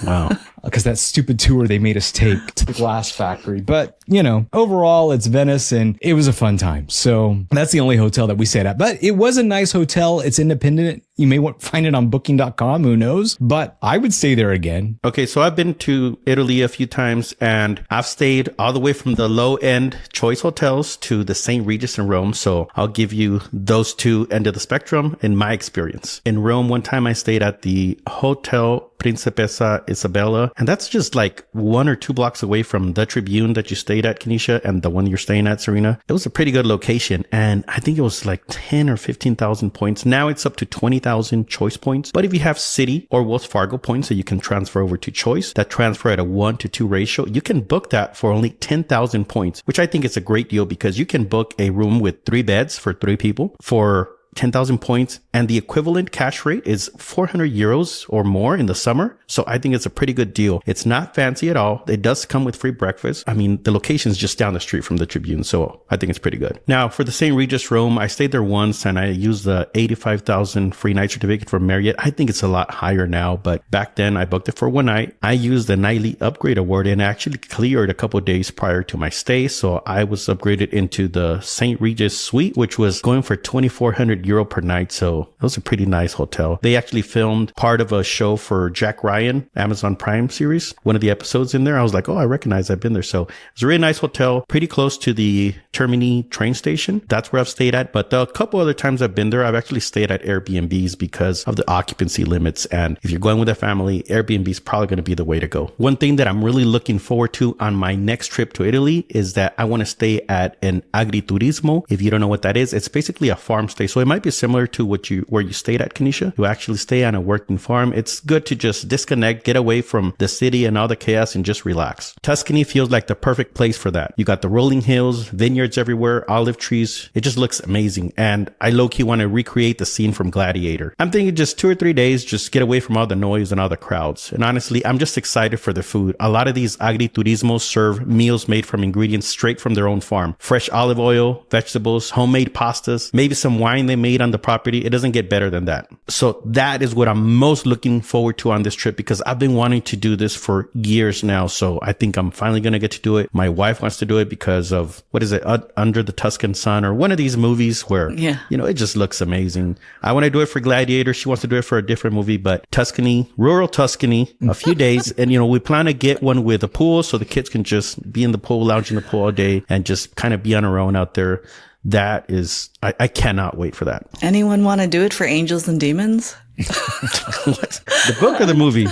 Wow. Because that stupid tour they made us take to the glass factory. But, you know, overall, it's Venice and it was a fun time. So that's the only hotel that we stayed at. But it was a nice hotel. It's independent. You may find it on booking.com. Who knows? But I would stay there again. Okay, so I've been to Italy a few times, and I've stayed all the way from the low-end choice hotels to the St. Regis in Rome. So I'll give you those two end of the spectrum in my experience. In Rome, one time I stayed at the Hotel Principessa Isabella, and that's just like 1 or 2 blocks away from the Tribune that you stayed at, Kanisha, and the one you're staying at, Serena. It was a pretty good location, and I think it was like 10 or 15,000 points. Now it's up to 20,000 choice points. But if you have City or Wells Fargo points that you can transfer over to choice, that transfer at a 1-to-2 ratio, you can book that for only 10,000 points, which I think is a great deal, because you can book a room with 3 beds for 3 people for 10,000 points, and the equivalent cash rate is 400 euros or more in the summer. So I think it's a pretty good deal. It's not fancy at all. It does come with free breakfast. I mean, the location is just down the street from the Tribune, so I think it's pretty good. Now, for the St. Regis Rome, I stayed there once and I used the 85,000 free night certificate from Marriott. I think it's a lot higher now, but back then I booked it for one night. I used the nightly upgrade award and actually cleared a couple of days prior to my stay. So I was upgraded into the St. Regis suite, which was going for 2,400 euro per night. So it was a pretty nice hotel. They actually filmed part of a show for Jack Ryan, Amazon Prime series. One of the episodes in there, I was like, oh, I recognize I've been there. So it's a really nice hotel, pretty close to the Termini train station. That's where I've stayed at. But the couple other times I've been there, I've actually stayed at Airbnbs because of the occupancy limits. And if you're going with a family, Airbnb is probably going to be the way to go. One thing that I'm really looking forward to on my next trip to Italy is that I want to stay at an agriturismo. If you don't know what that is, it's basically a farm stay. So it might be similar to where you stayed at, Kanisha. You actually stay on a working farm. It's good to just disconnect, get away from the city and all the chaos and just relax. Tuscany feels like the perfect place for that. You got the rolling hills, vineyards everywhere, olive trees. It just looks amazing. And I low-key want to recreate the scene from Gladiator. I'm thinking just 2 or 3 days, just get away from all the noise and all the crowds. And honestly, I'm just excited for the food. A lot of these agriturismos serve meals made from ingredients straight from their own farm. Fresh olive oil, vegetables, homemade pastas, maybe some wine they made on the property. It doesn't get better than that. So that is what I'm most looking forward to on this trip because I've been wanting to do this for years now. So I think I'm finally going to get to do it. My wife wants to do it because of, what is it, Under the Tuscan Sun or one of these movies where, it just looks amazing. I want to do it for Gladiator. She wants to do it for a different movie, but Tuscany, rural Tuscany, a few days. And, we plan to get one with a pool so the kids can just be in the pool, lounge in the pool all day and just kind of be on our own out there. That is, I cannot wait for that. Anyone want to do it for Angels and Demons? The book or the movie?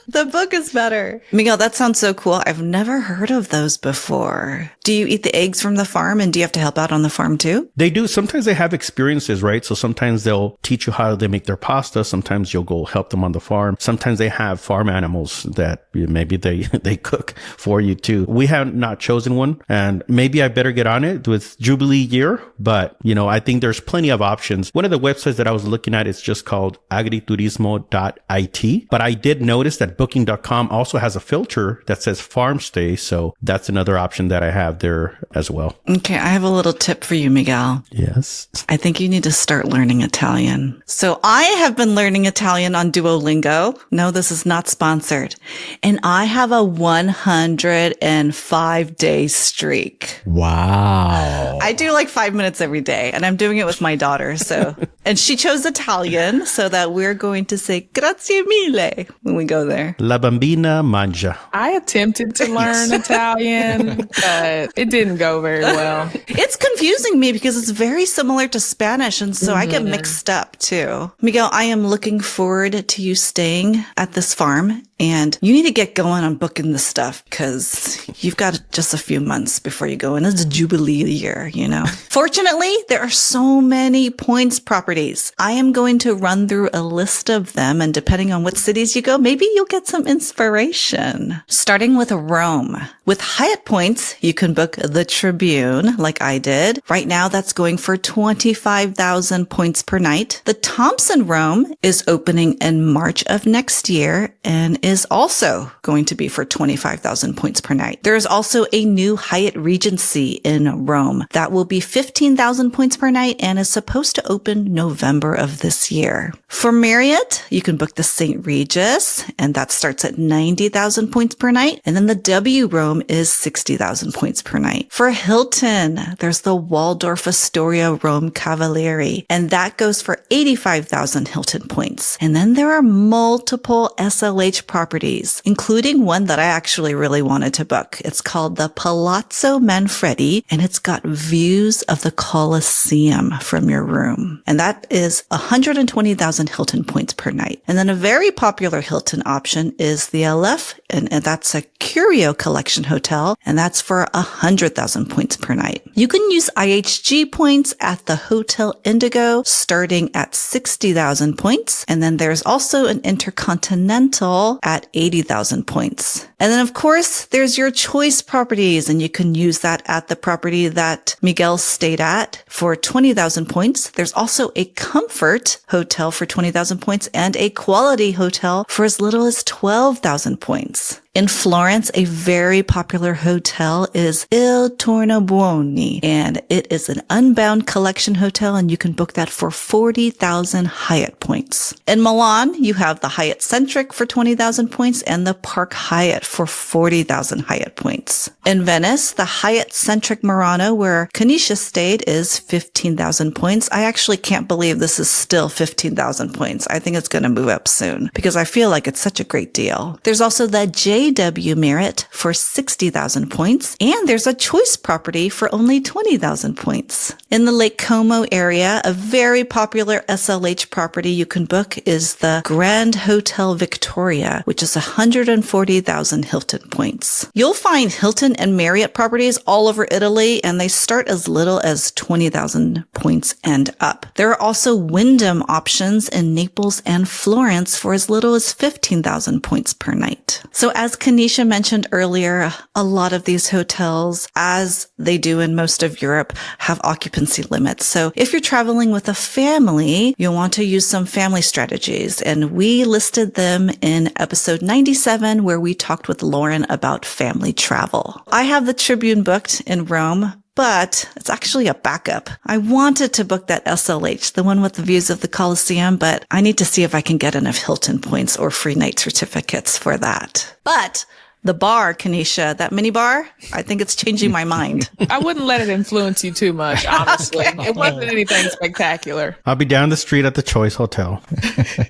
The book is better. Miguel, that sounds so cool. I've never heard of those before. Do you eat the eggs from the farm and do you have to help out on the farm too? They do. Sometimes they have experiences, right? So sometimes they'll teach you how they make their pasta. Sometimes you'll go help them on the farm. Sometimes they have farm animals that maybe they cook for you too. We have not chosen one and maybe I better get on it with Jubilee year. But, I think there's plenty of options. One of the websites that I was looking at is just called agriturismo.it. But I did notice that booking.com also has a filter that says farm stay. So that's another option that I have there as well. Okay. I have a little tip for you, Miguel. Yes. I think you need to start learning Italian. So I have been learning Italian on Duolingo. No, this is not sponsored. And I have a 105-day streak. Wow. I do like 5 minutes every day and I'm doing it with my daughter. So, and she chose Italian so that we're going to say grazie mille when we go there. La bambina mangia. I attempted to learn Italian, but it didn't go very well. It's confusing me because it's very similar to Spanish. And so I get mixed up too. Miguel, I am looking forward to you staying at this farm. And you need to get going on booking this stuff because you've got just a few months before you go. And it's a Jubilee year, Fortunately, there are so many points properties. I am going to run through a list of them. And depending on what cities you go, maybe you'll get some inspiration. Starting with Rome. With Hyatt points, you can book the Tribune like I did. Right now, that's going for 25,000 points per night. The Thompson Rome is opening in March of next year and is also going to be for 25,000 points per night. There is also a new Hyatt Regency in Rome that will be 15,000 points per night and is supposed to open November of this year. For Marriott, you can book the St. Regis, and that starts at 90,000 points per night. And then the W Rome is 60,000 points per night. For Hilton, there's the Waldorf Astoria Rome Cavalieri, and that goes for 85,000 Hilton points. And then there are multiple SLH properties, including one that I actually really wanted to book. It's called the Palazzo Manfredi, and it's got views of the Colosseum from your room. And that is 120,000 Hilton points per night. And then a very popular Hilton option is the LF, and that's a Curio Collection hotel, and that's for 100,000 points per night. You can use IHG points at the Hotel Indigo, starting at 60,000 points. And then there's also an Intercontinental at 80,000 points. And then, of course, there's your choice properties, and you can use that at the property that Miguel stayed at for 20,000 points. There's also a comfort hotel for 20,000 points and a quality hotel for as little as 12,000 points. In Florence, a very popular hotel is Il Tornabuoni, and it is an unbound collection hotel, and you can book that for 40,000 Hyatt points. In Milan, you have the Hyatt Centric for 20,000 points and the Park Hyatt for 40,000 Hyatt points. In Venice, the Hyatt Centric Murano, where Kanisha stayed, is 15,000 points. I actually can't believe this is still 15,000 points. I think it's going to move up soon because I feel like it's such a great deal. There's also the JW Merit for 60,000 points, and there's a choice property for only 20,000 points. In the Lake Como area, a very popular SLH property you can book is the Grand Hotel Victoria, which is 140,000 Hilton points. You'll find Hilton and Marriott properties all over Italy, and they start as little as 20,000 points and up. There are also Wyndham options in Naples and Florence for as little as 15,000 points per night. So as Kanisha mentioned earlier, a lot of these hotels, as they do in most of Europe, have occupancy limits. So if you're traveling with a family, you'll want to use some family strategies. And we listed them in episode 97, where we talked with Lauren about family travel. I have the Tribune booked in Rome, but it's actually a backup. I wanted to book that SLH, the one with the views of the Colosseum, but I need to see if I can get enough Hilton points or free night certificates for that. But the bar, Kanisha, that mini bar, I think it's changing my mind. I wouldn't let it influence you too much, honestly. It wasn't anything spectacular. I'll be down the street at the Choice Hotel.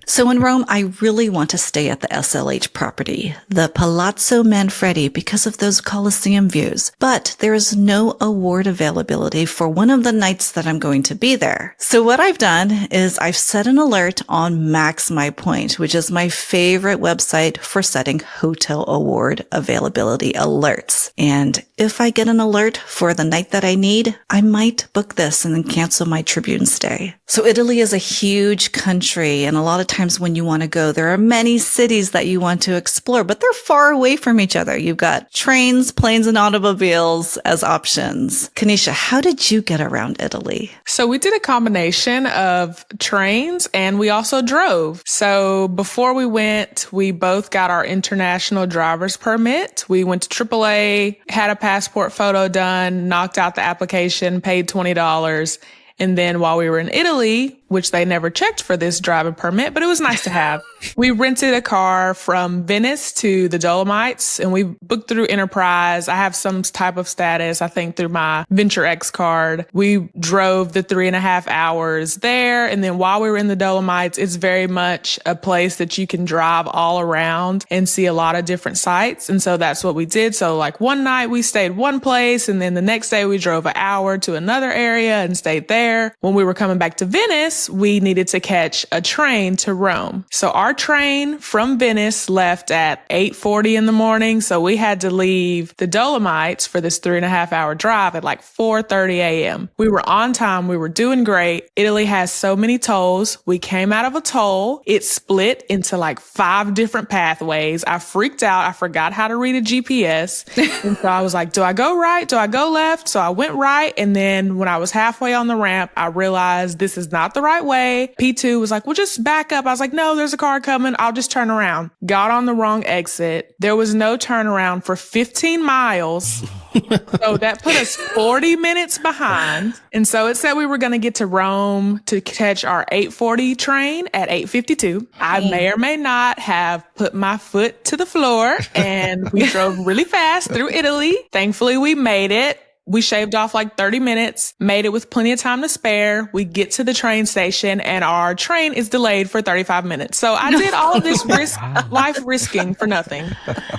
So in Rome, I really want to stay at the SLH property, the Palazzo Manfredi, because of those Colosseum views. But there is no award availability for one of the nights that I'm going to be there. So what I've done is I've set an alert on MaxMyPoint, which is my favorite website for setting hotel award availability alerts. And if I get an alert for the night that I need, I might book this and then cancel my Tribune stay. So Italy is a huge country, and a lot of times when you want to go, there are many cities that you want to explore, but they're far away from each other. You've got trains, planes, and automobiles as options. Kanisha, how did you get around Italy? So we did a combination of trains, and we also drove. So before we went, we both got our international driver's permit. We went to AAA, had a passport photo done, knocked out the application, paid $20. And then while we were in Italy, which they never checked for this driving permit, but it was nice to have, we rented a car from Venice to the Dolomites, and we booked through Enterprise. I have some type of status, I think, through my Venture X card. We drove the 3.5 hours there. And then while we were in the Dolomites, it's very much a place that you can drive all around and see a lot of different sites. And so that's what we did. So like one night we stayed one place, and then the next day we drove an hour to another area and stayed there. When we were coming back to Venice, we needed to catch a train to Rome. So our train from Venice left at 8:40 in the morning. So we had to leave the Dolomites for this 3.5 hour drive at like 4:30 a.m. We were on time. We were doing great. Italy has so many tolls. We came out of a toll. It split into like 5 different pathways. I freaked out. I forgot how to read a GPS. And so I was like, do I go right? Do I go left? So I went right. And then when I was halfway on the ramp, I realized this is not the right way. P2 was like, well, just back up. I was like, no, there's a car coming. I'll just turn around. Got on the wrong exit. There was no turnaround for 15 miles. So that put us 40 minutes behind. And so it said we were going to get to Rome to catch our 8:40 train at 8:52. I may or may not have put my foot to the floor, and we drove really fast through Italy. Thankfully, we made it. We shaved off like 30 minutes, made it with plenty of time to spare. We get to the train station and our train is delayed for 35 minutes. So I did all of this life risking for nothing,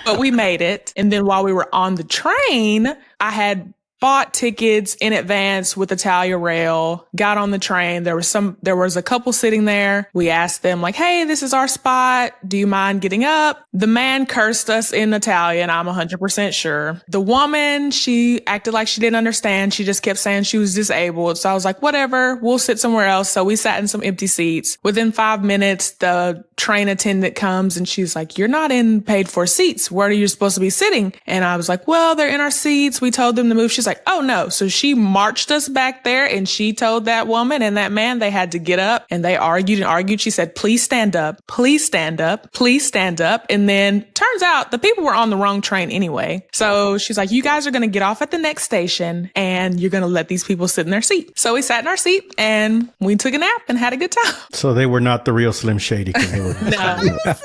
but we made it. And then while we were on the train, I had bought tickets in advance with Italia Rail, got on the train. There was a couple sitting there. We asked them like, hey, this is our spot. Do you mind getting up? The man cursed us in Italian. I'm 100% sure. The woman, she acted like she didn't understand. She just kept saying she was disabled. So I was like, whatever, we'll sit somewhere else. So we sat in some empty seats. Within 5 minutes, the train attendant comes and she's like, you're not in paid for seats. Where are you supposed to be sitting? And I was like, well, they're in our seats. We told them to move. She's like, oh no. So she marched us back there and she told that woman and that man they had to get up, and they argued and argued. She said, please stand up, please stand up, please stand up. And then turns out the people were on the wrong train anyway. So she's like, you guys are going to get off at the next station and you're going to let these people sit in their seat. So we sat in our seat and we took a nap and had a good time. So they were not the real Slim Shady. No.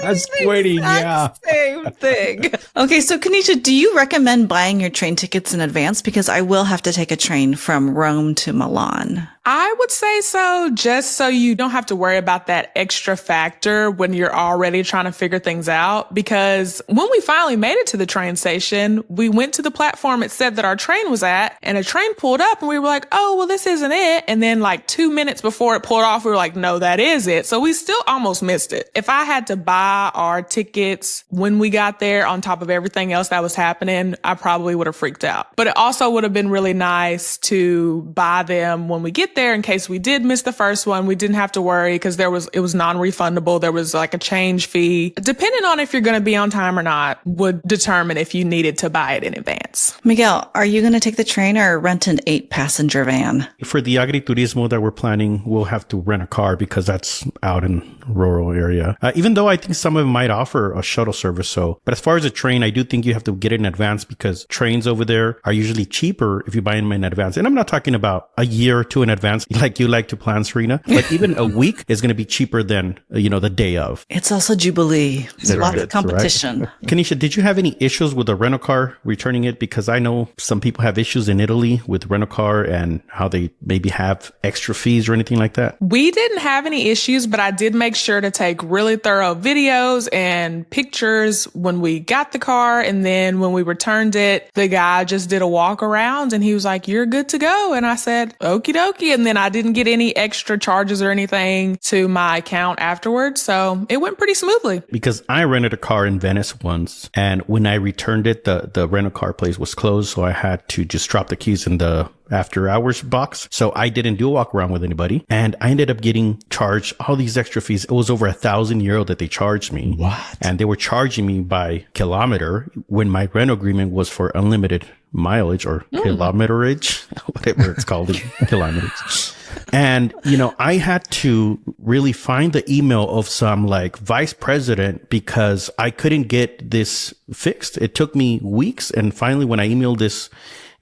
That's quitting, yeah. Same thing. Okay, so Kanisha, do you recommend buying your train tickets in advance? Because I will have to take a train from Rome to Milan. I would say so, just so you don't have to worry about that extra factor when you're already trying to figure things out. Because when we finally made it to the train station, we went to the platform it said that our train was at, and a train pulled up and we were like, oh, well, this isn't it. And then like 2 minutes before it pulled off, we were like, no, that is it. So we still almost missed it. If I had to buy our tickets when we got there on top of everything else that was happening, I probably would have freaked out. But it also would have been really nice to buy them when we get there in case we did miss the first one. We didn't have to worry because it was non-refundable. There was like a change fee. Depending on if you're going to be on time or not would determine if you needed to buy it in advance. Miguel, are you going to take the train or rent an 8-passenger van? For the agriturismo that we're planning, we'll have to rent a car because that's out in rural area. Even though I think some of them might offer a shuttle service. But as far as a train, I do think you have to get it in advance because trains over there are usually cheaper if you buy them in advance. And I'm not talking about a year or two in advance like you like to plan, Serena, but even a week is going to be cheaper than, the day of. It's also Jubilee. There's a lot of competition. Right. Kanisha, did you have any issues with a rental car returning it? Because I know some people have issues in Italy with rental car and how they maybe have extra fees or anything like that. We didn't have any issues, but I did make sure to take really thorough videos and pictures when we got the car. And then when we returned it, the guy just did a walk around and he was like, you're good to go. And I said, okie dokie. And then I didn't get any extra charges or anything to my account afterwards. So it went pretty smoothly. Because I rented a car in Venice once, and when I returned it, the rental car place was closed. So I had to just drop the keys in the after hours box. So I didn't do a walk around with anybody, and I ended up getting charged all these extra fees. It was over €1,000 that they charged me. What? And they were charging me by kilometer when my rental agreement was for unlimited mileage or kilometerage, whatever it's called in kilometers. And, I had to really find the email of some like vice president because I couldn't get this fixed. It took me weeks. And finally, when I emailed this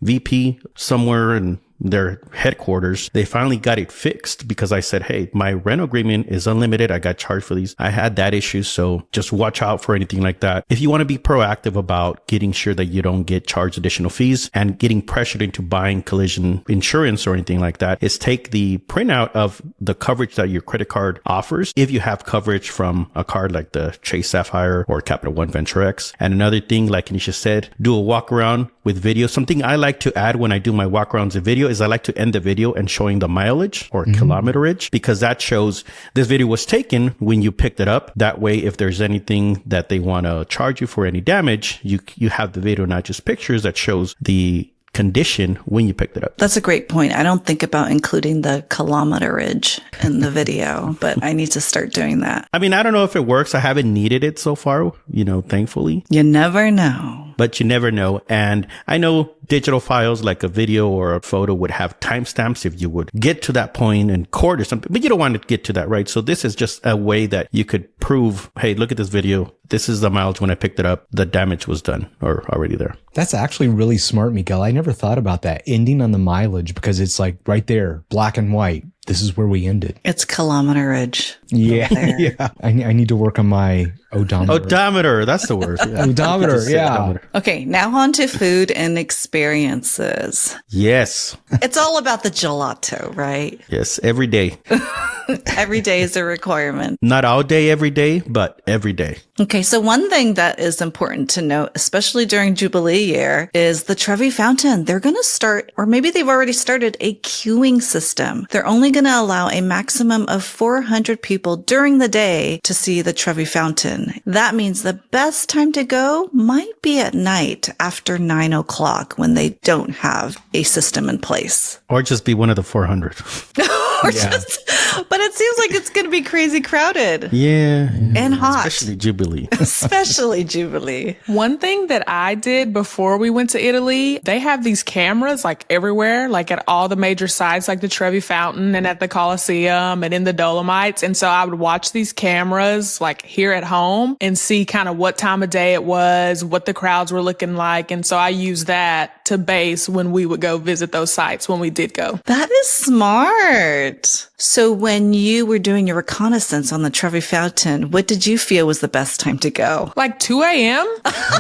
VP somewhere in their headquarters, they finally got it fixed because I said, hey, my rental agreement is unlimited. I got charged for these. I had that issue. So just watch out for anything like that. If you want to be proactive about getting sure that you don't get charged additional fees and getting pressured into buying collision insurance or anything like that, is take the printout of the coverage that your credit card offers. If you have coverage from a card like the Chase Sapphire or Capital One Venture X. And another thing, like Kanisha said, do a walk around with video. Something I like to add when I do my walk arounds in video is I like to end the video and showing the mileage or kilometerage, because that shows this video was taken when you picked it up. That way, if there's anything that they want to charge you for any damage, you have the video, not just pictures, that shows the condition when you picked it up. That's a great point. I don't think about including the kilometerage in the video, but I need to start doing that. I mean, I don't know if it works. I haven't needed it so far, thankfully. You never know. But you never know. And I know digital files like a video or a photo would have timestamps if you would get to that point in court or something, but you don't want to get to that, right? So this is just a way that you could prove, hey, look at this video. This is the mileage when I picked it up. The damage was done or already there. That's actually really smart, Miguel. I never thought about that ending on the mileage because it's like right there, black and white. this is where we ended. It's kilometer ridge. Yeah. Yeah. I need to work on my odometer. Odometer. That's the word. Yeah. Odometer. Yeah. Odometer. Okay, now on to food and experiences. Yes. It's all about the gelato, right? Yes. Every day. Every day is a requirement. Not all day, every day, but every day. Okay, so one thing that is important to note, especially during Jubilee year, is the Trevi Fountain. They're going to start, or maybe they've already started, a queuing system. They're only going to allow a maximum of 400 people during the day to see the Trevi Fountain. That means the best time to go might be at night after 9 o'clock when they don't have a system in place. Or just be one of the 400. But it seems like it's going to be crazy crowded. Yeah. And hot. Especially Jubilee. Especially Jubilee. One thing that I did before we went to Italy, they have these cameras like everywhere, like at all the major sites, like the Trevi Fountain and at the Colosseum and in the Dolomites. And so I would watch these cameras like here at home and see kind of what time of day it was, what the crowds were looking like. And so I used that to base when we would go visit those sites when we did go. That is smart. So when you were doing your reconnaissance on the Trevi Fountain, what did you feel was the best time to go? Like 2 a.m.?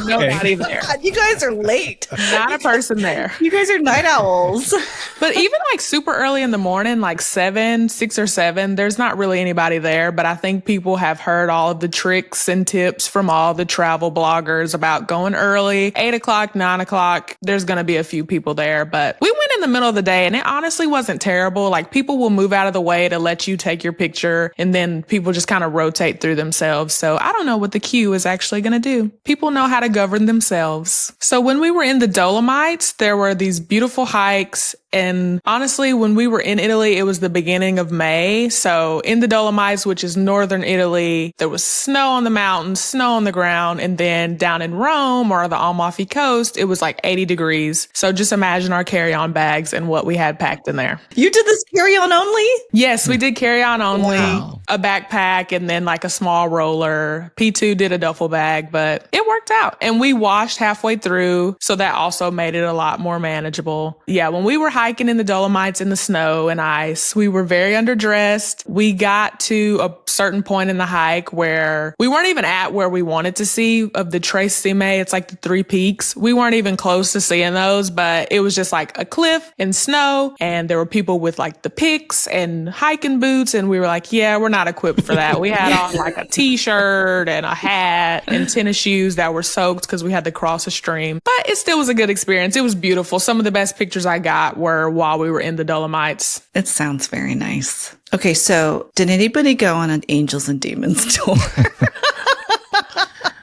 Nobody there. God, you guys are late. Not a person there. You guys are night owls. But even like super early in the morning, like 6 or 7, there's not really anybody there. But I think people have heard all of the tricks and tips from all the travel bloggers about going early, 8 o'clock, 9 o'clock. There's going to be a few people there, but we went in the middle of the day and it honestly wasn't terrible. Like people will move out of the way to let you take your picture and then people just kind of rotate through themselves. So I don't know what the queue is actually going to do. People know how to govern themselves. So when we were in the Dolomites, there were these beautiful hikes. And honestly, when we were in Italy, it was the beginning of May. So in the Dolomites, which is northern Italy, there was snow on the mountains, snow on the ground. And then down in Rome or the Amalfi Coast, it was like 80 degrees. So just imagine our carry-on bags and what we had packed in there. You did this carry-on only? Yes, we did carry-on only, Wow. a backpack, and then like a small roller. P2 did a duffel bag, but it worked out. And we washed halfway through, so that also made it a lot more manageable. Yeah, when we were hiking in the Dolomites in the snow and ice, we were very underdressed. We got to a certain point in the hike where we weren't even at where we wanted to see of the Tre Cime. It's like the 3 peaks. We weren't even close to seeing those, but it was just like a cliff and snow. And there were people with like the picks and hiking boots. And we were like, yeah, we're not equipped for that. We had on like a t-shirt and a hat and tennis shoes that were soaked because we had to cross a stream. But it still was a good experience. It was beautiful. Some of the best pictures I got were while we were in the Dolomites. It sounds very nice. Okay, so did anybody go on an Angels and Demons tour?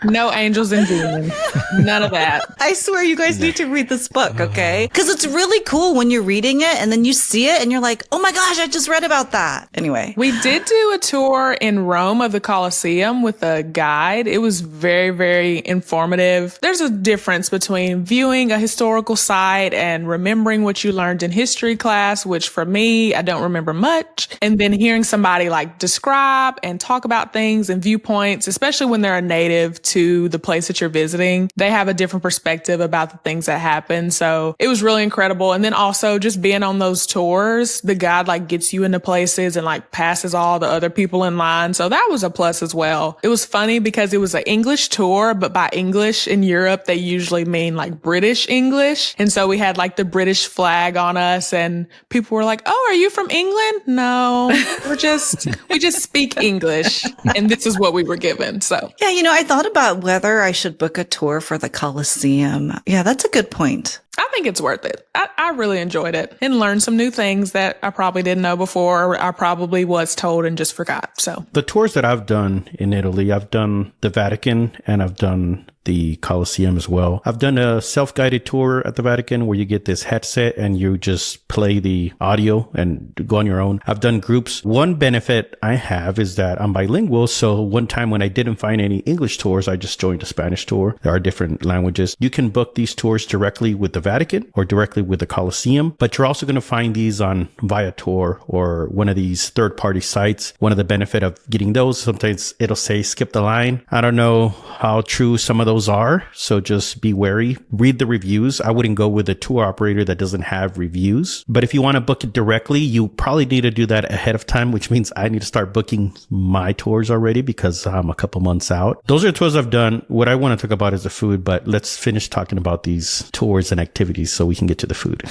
No angels and demons. None of that. I swear you guys need to read this book, okay? Because it's really cool when you're reading it and then you see it and you're like, oh my gosh, I just read about that. Anyway. We did do a tour in Rome of the Colosseum with a guide. It was very, very informative. There's a difference between viewing a historical site and remembering what you learned in history class, which for me, I don't remember much. And then hearing somebody like describe and talk about things and viewpoints, especially when they're a native to the place that you're visiting, they have a different perspective about the things that happen. So it was really incredible. And then also just being on those tours, the guide like gets you into places and like passes all the other people in line. So that was a plus as well. It was funny because it was an English tour, but by English in Europe, they usually mean like British English. And so we had like the British flag on us and people were like, oh, are you from England? No, we just speak English. And this is what we were given. So Yeah, I thought about whether I should book a tour for the Colosseum. Yeah, that's a good point. I think it's worth it. I really enjoyed it and learned some new things that I probably didn't know before, or I probably was told and just forgot. So The tours that I've done in Italy, I've done the Vatican and I've done the Colosseum as well. I've done a self-guided tour at the Vatican where you get this headset and you just play the audio and go on your own. I've done groups. One benefit I have is that I'm bilingual. So one time when I didn't find any English tours, I just joined a Spanish tour. There are different languages. You can book these tours directly with the Vatican or directly with the Colosseum, but you're also going to find these on Viator or one of these third-party sites. One of the benefit of getting those, sometimes it'll say skip the line. I don't know how true some of those those are. So just be wary. Read the reviews. I wouldn't go with a tour operator that doesn't have reviews. But if you want to book it directly, you probably need to do that ahead of time, which means I need to start booking my tours already because I'm a couple months out. Those are the tours I've done. What I want to talk about is the food, but let's finish talking about these tours and activities so we can get to the food.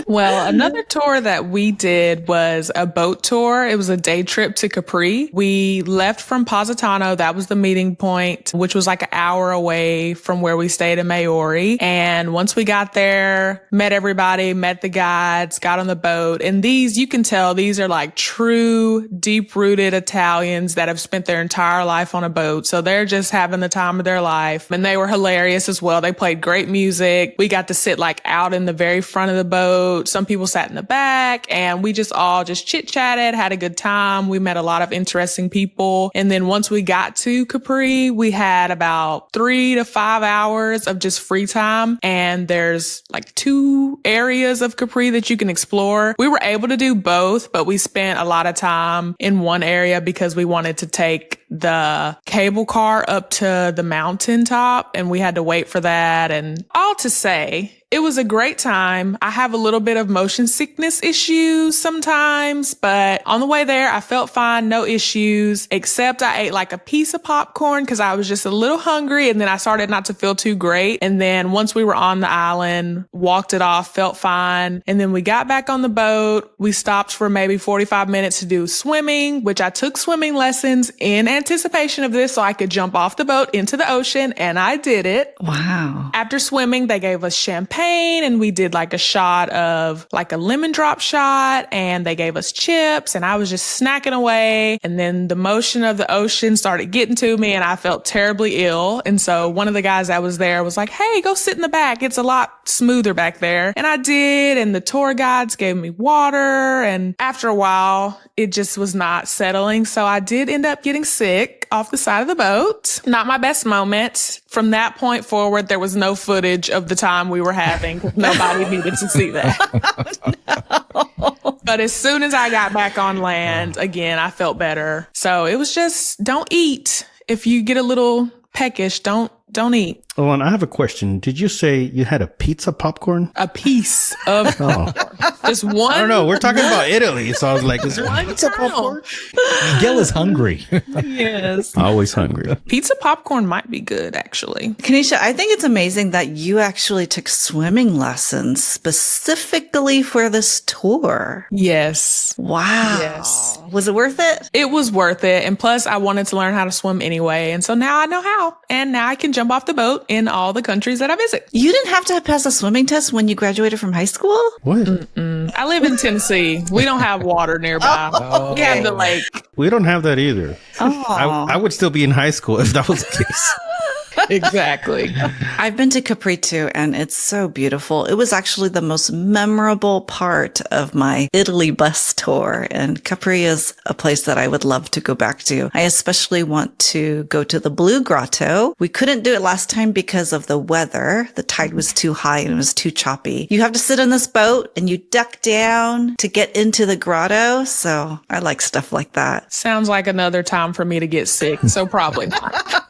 Well, another tour that we did was a boat tour. It was a day trip to Capri. We left from Positano. That was the meeting point, which was like an hour away from where we stayed in Maori. And once we got there, met everybody, met the guides, got on the boat. And these, you can tell these are like true, deep-rooted Italians that have spent their entire life on a boat. So they're just having the time of their life. And they were hilarious as well. They played great music. We got to sit like out in the very front of the boat. Some people sat in the back and we just all just chit chatted, had a good time. We met a lot of interesting people. And then once we got to Capri, we had about 3 to 5 hours of just free time. And there's like 2 areas of Capri that you can explore. We were able to do both, but we spent a lot of time in one area because we wanted to take the cable car up to the mountaintop and we had to wait for that. And all to say, it was a great time. I have a little bit of motion sickness issues sometimes, but on the way there, I felt fine, no issues, except I ate like a piece of popcorn because I was just a little hungry and then I started not to feel too great. And then once we were on the island, walked it off, felt fine. And then we got back on the boat. We stopped for maybe 45 minutes to do swimming, which I took swimming lessons in anticipation of this so I could jump off the boat into the ocean, and I did it. Wow. After swimming, they gave us champagne and we did like a shot of like a lemon drop shot and they gave us chips and I was just snacking away. And then the motion of the ocean started getting to me and I felt terribly ill. And so one of the guys that was there was like, hey, go sit in the back. It's a lot smoother back there. And I did. And the tour guides gave me water. And after a while, it just was not settling. So I did end up getting sick off the side of the boat. Not my best moment. From that point forward, there was no footage of the time we were having. Nobody needed to see that. No. But as soon as I got back on land, again, I felt better. So it was just, don't eat. If you get a little peckish, don't eat. Oh, and I have a question. Did you say you had a pizza popcorn? A piece of popcorn. Just one. I don't know. We're talking about Italy. So I was like, is there pizza popcorn? Miguel is hungry. Yes. Always hungry. Pizza popcorn might be good, actually. Kanisha, I think it's amazing that you actually took swimming lessons specifically for this tour. Yes. Wow. Yes. Was it worth it? It was worth it. And plus, I wanted to learn how to swim anyway. And so now I know how. And now I can jump off the boat in all the countries that I visit. You didn't have to pass a swimming test when you graduated from high school? What? I live in Tennessee. We don't have water nearby. We have the lake. We don't have that either. Oh. I would still be in high school if that was the case. Exactly. I've been to Capri too, and it's so beautiful. It was actually the most memorable part of my Italy bus tour, and Capri is a place that I would love to go back to. I especially want to go to the Blue Grotto. We couldn't do it last time because of the weather. The tide was too high and it was too choppy. You have to sit in this boat and you duck down to get into the grotto. So I like stuff like that. Sounds like another time for me to get sick. So probably not.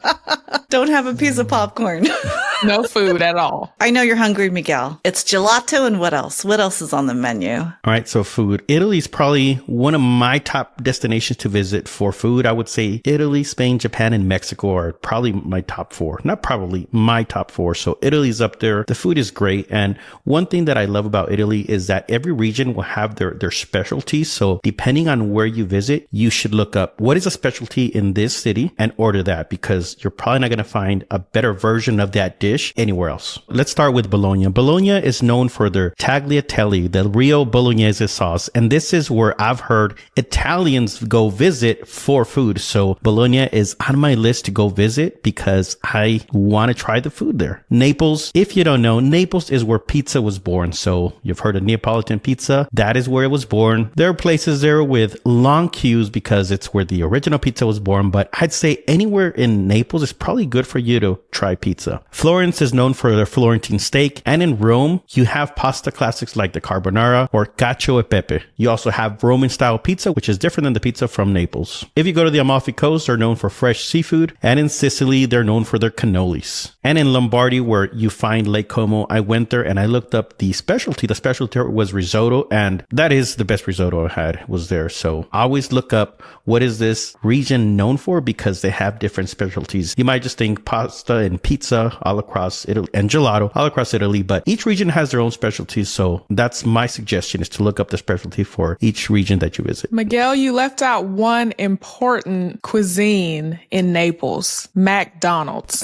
Don't have a piece of popcorn. No food at all. I know you're hungry, Miguel. It's gelato and what else? What else is on the menu? All right, so food. Italy is probably one of my top destinations to visit for food. I would say Italy, Spain, Japan, and Mexico are probably my top 4. Not probably, my top 4. So Italy's up there. The food is great. And one thing that I love about Italy is that every region will have their specialties. So depending on where you visit, you should look up what is a specialty in this city and order that, because you're probably not going to find a better version of that dish anywhere else. Let's start with Bologna. Bologna is known for their tagliatelle, the Rio Bolognese sauce. And this is where I've heard Italians go visit for food. So Bologna is on my list to go visit because I want to try the food there. Naples, if you don't know, Naples is where pizza was born. So you've heard of Neapolitan pizza. That is where it was born. There are places there with long queues because it's where the original pizza was born. But I'd say anywhere in Naples is probably good for you to try pizza. Florida Florence is known for their Florentine steak. And in Rome, you have pasta classics like the carbonara or cacio e pepe. You also have Roman style pizza, which is different than the pizza from Naples. If you go to the Amalfi Coast, they're known for fresh seafood. And in Sicily, they're known for their cannolis. And in Lombardy, where you find Lake Como, I went there and I looked up the specialty. The specialty was risotto, and that is the best risotto I had was there. So I always look up what is this region known for, because they have different specialties. You might just think pasta and pizza all across Italy and gelato all across Italy, but each region has their own specialties. So that's my suggestion, is to look up the specialty for each region that you visit. Miguel, you left out one important cuisine in Naples, McDonald's.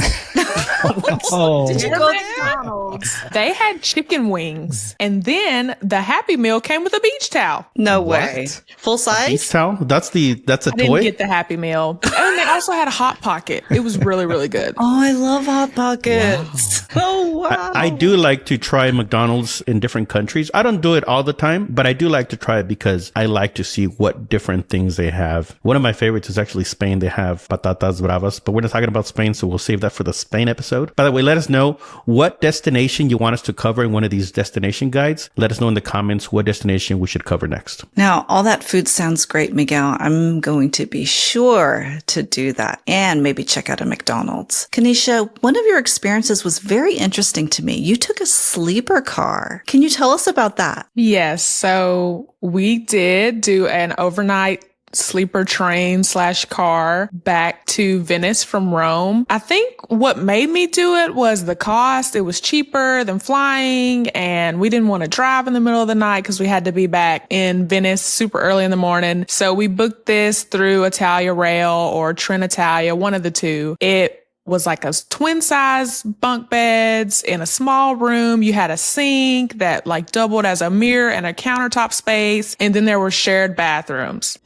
Oh, Did you go there? McDonald's. They had chicken wings, and then the Happy Meal came with a beach towel. No way. Full Beach size? towel? That's a I didn't toy? get the Happy Meal. And they also had a Hot Pocket. It was really, really good. Oh, I love Hot Pockets. Oh, wow. I do like to try McDonald's in different countries. I don't do it all the time, but I do like to try it because I like to see what different things they have. One of my favorites is actually Spain. They have patatas bravas, but we're not talking about Spain, so we'll save that for the Spain episode. By the way, let us know what destination you want us to cover in one of these destination guides. Let us know in the comments what destination we should cover next. Now, all that food sounds great, Miguel. I'm going to be sure to do that and maybe check out a McDonald's. Kanisha, one of your experiences was very interesting to me. You took a sleeper car. Can you tell us about that? Yes. So we did do an overnight sleeper train / car back to Venice from Rome. I think what made me do it was the cost. It was cheaper than flying, and we didn't want to drive in the middle of the night because we had to be back in Venice super early in the morning. So we booked this through Italia Rail or Trenitalia, one of the two. It was like a twin size bunk beds in a small room. You had a sink that like doubled as a mirror and a countertop space. And then there were shared bathrooms.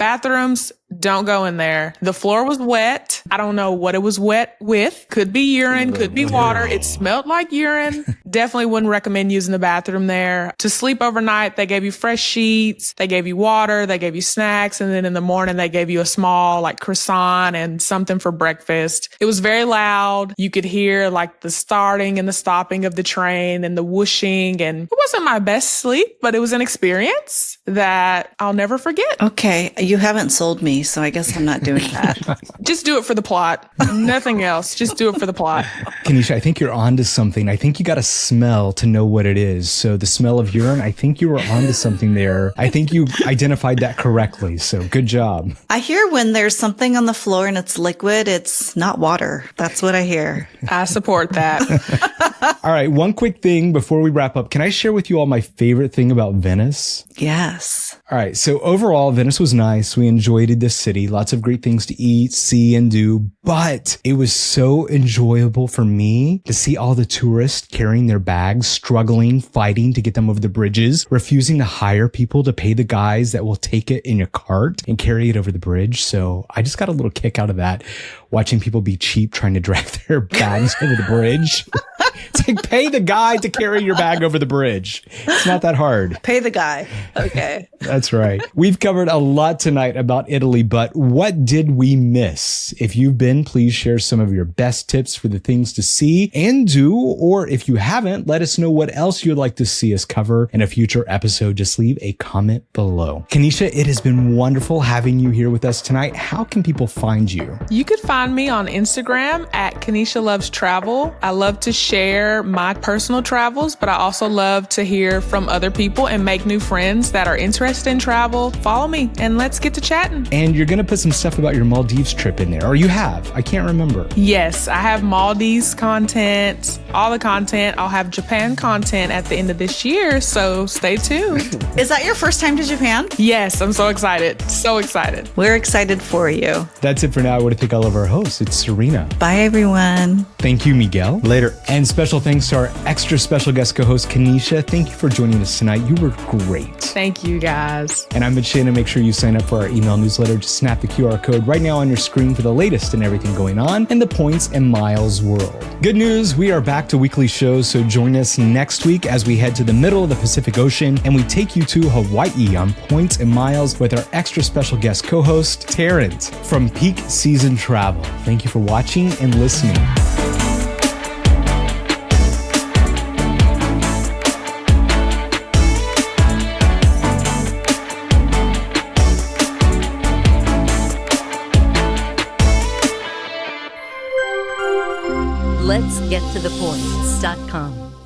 Don't go in there. The floor was wet. I don't know what it was wet with. Could be urine, could be water. It smelled like urine. Definitely wouldn't recommend using the bathroom there. To sleep overnight, they gave you fresh sheets. They gave you water. They gave you snacks. And then in the morning, they gave you a small like croissant and something for breakfast. It was very loud. You could hear like the starting and the stopping of the train and the whooshing. And it wasn't my best sleep, but it was an experience that I'll never forget. Okay, you haven't sold me, so I guess I'm not doing that. Just do it for the plot. Nothing else. Just do it for the plot. Kanisha, I think you're onto something. I think you got to smell to know what it is. So the smell of urine, I think you were onto something there. I think you identified that correctly. So good job. I hear when there's something on the floor and it's liquid, it's not water. That's what I hear. I support that. All right. One quick thing before we wrap up. Can I share with you all my favorite thing about Venice? Yes. All right. So overall, Venice was nice. We enjoyed this city. Lots of great things to eat, see, and do. But it was so enjoyable for me to see all the tourists carrying their bags, struggling, fighting to get them over the bridges, refusing to hire people to pay the guys that will take it in your cart and carry it over the bridge. So I just got a little kick out of that, watching people be cheap trying to drag their bags over the bridge. It's like, pay the guy to carry your bag over the bridge. It's not that hard. Pay the guy. Okay. That's right. We've covered a lot tonight about Italy, but what did we miss? If you've been, please share some of your best tips for the things to see and do, or if you haven't, let us know what else you'd like to see us cover in a future episode. Just leave a comment below. Kanisha, it has been wonderful having you here with us tonight. How can people find you? You could find me on Instagram at Kanisha Loves Travel. I love to share my personal travels, but I also love to hear from other people and make new friends that are interested in travel. Follow me and let's get to chatting. And you're going to put some stuff about your Maldives trip in there, or you have. I can't remember. Yes, I have Maldives content, all the content. I'll have Japan content at the end of this year, so stay tuned. Is that your first time to Japan? Yes, I'm so excited. So excited. We're excited for you. That's it for now. I want to thank all of our hosts. It's Serena. Bye, everyone. Thank you, Miguel. Later. And special thanks to our extra special guest co-host, Kanisha. Thank you for joining us tonight. You were great. Thank you, guys. And I'm Mitchana. Make sure you sign up for our email newsletter. Just snap the QR code right now on your screen for the latest and everything going on in the points and miles world. Good news, we are back to weekly shows, so join us next week as we head to the middle of the Pacific Ocean and we take you to Hawaii on Points and Miles with our extra special guest co-host, Tarrant from Peak Season Travel. Thank you for watching and listening. GetToThePoints.com.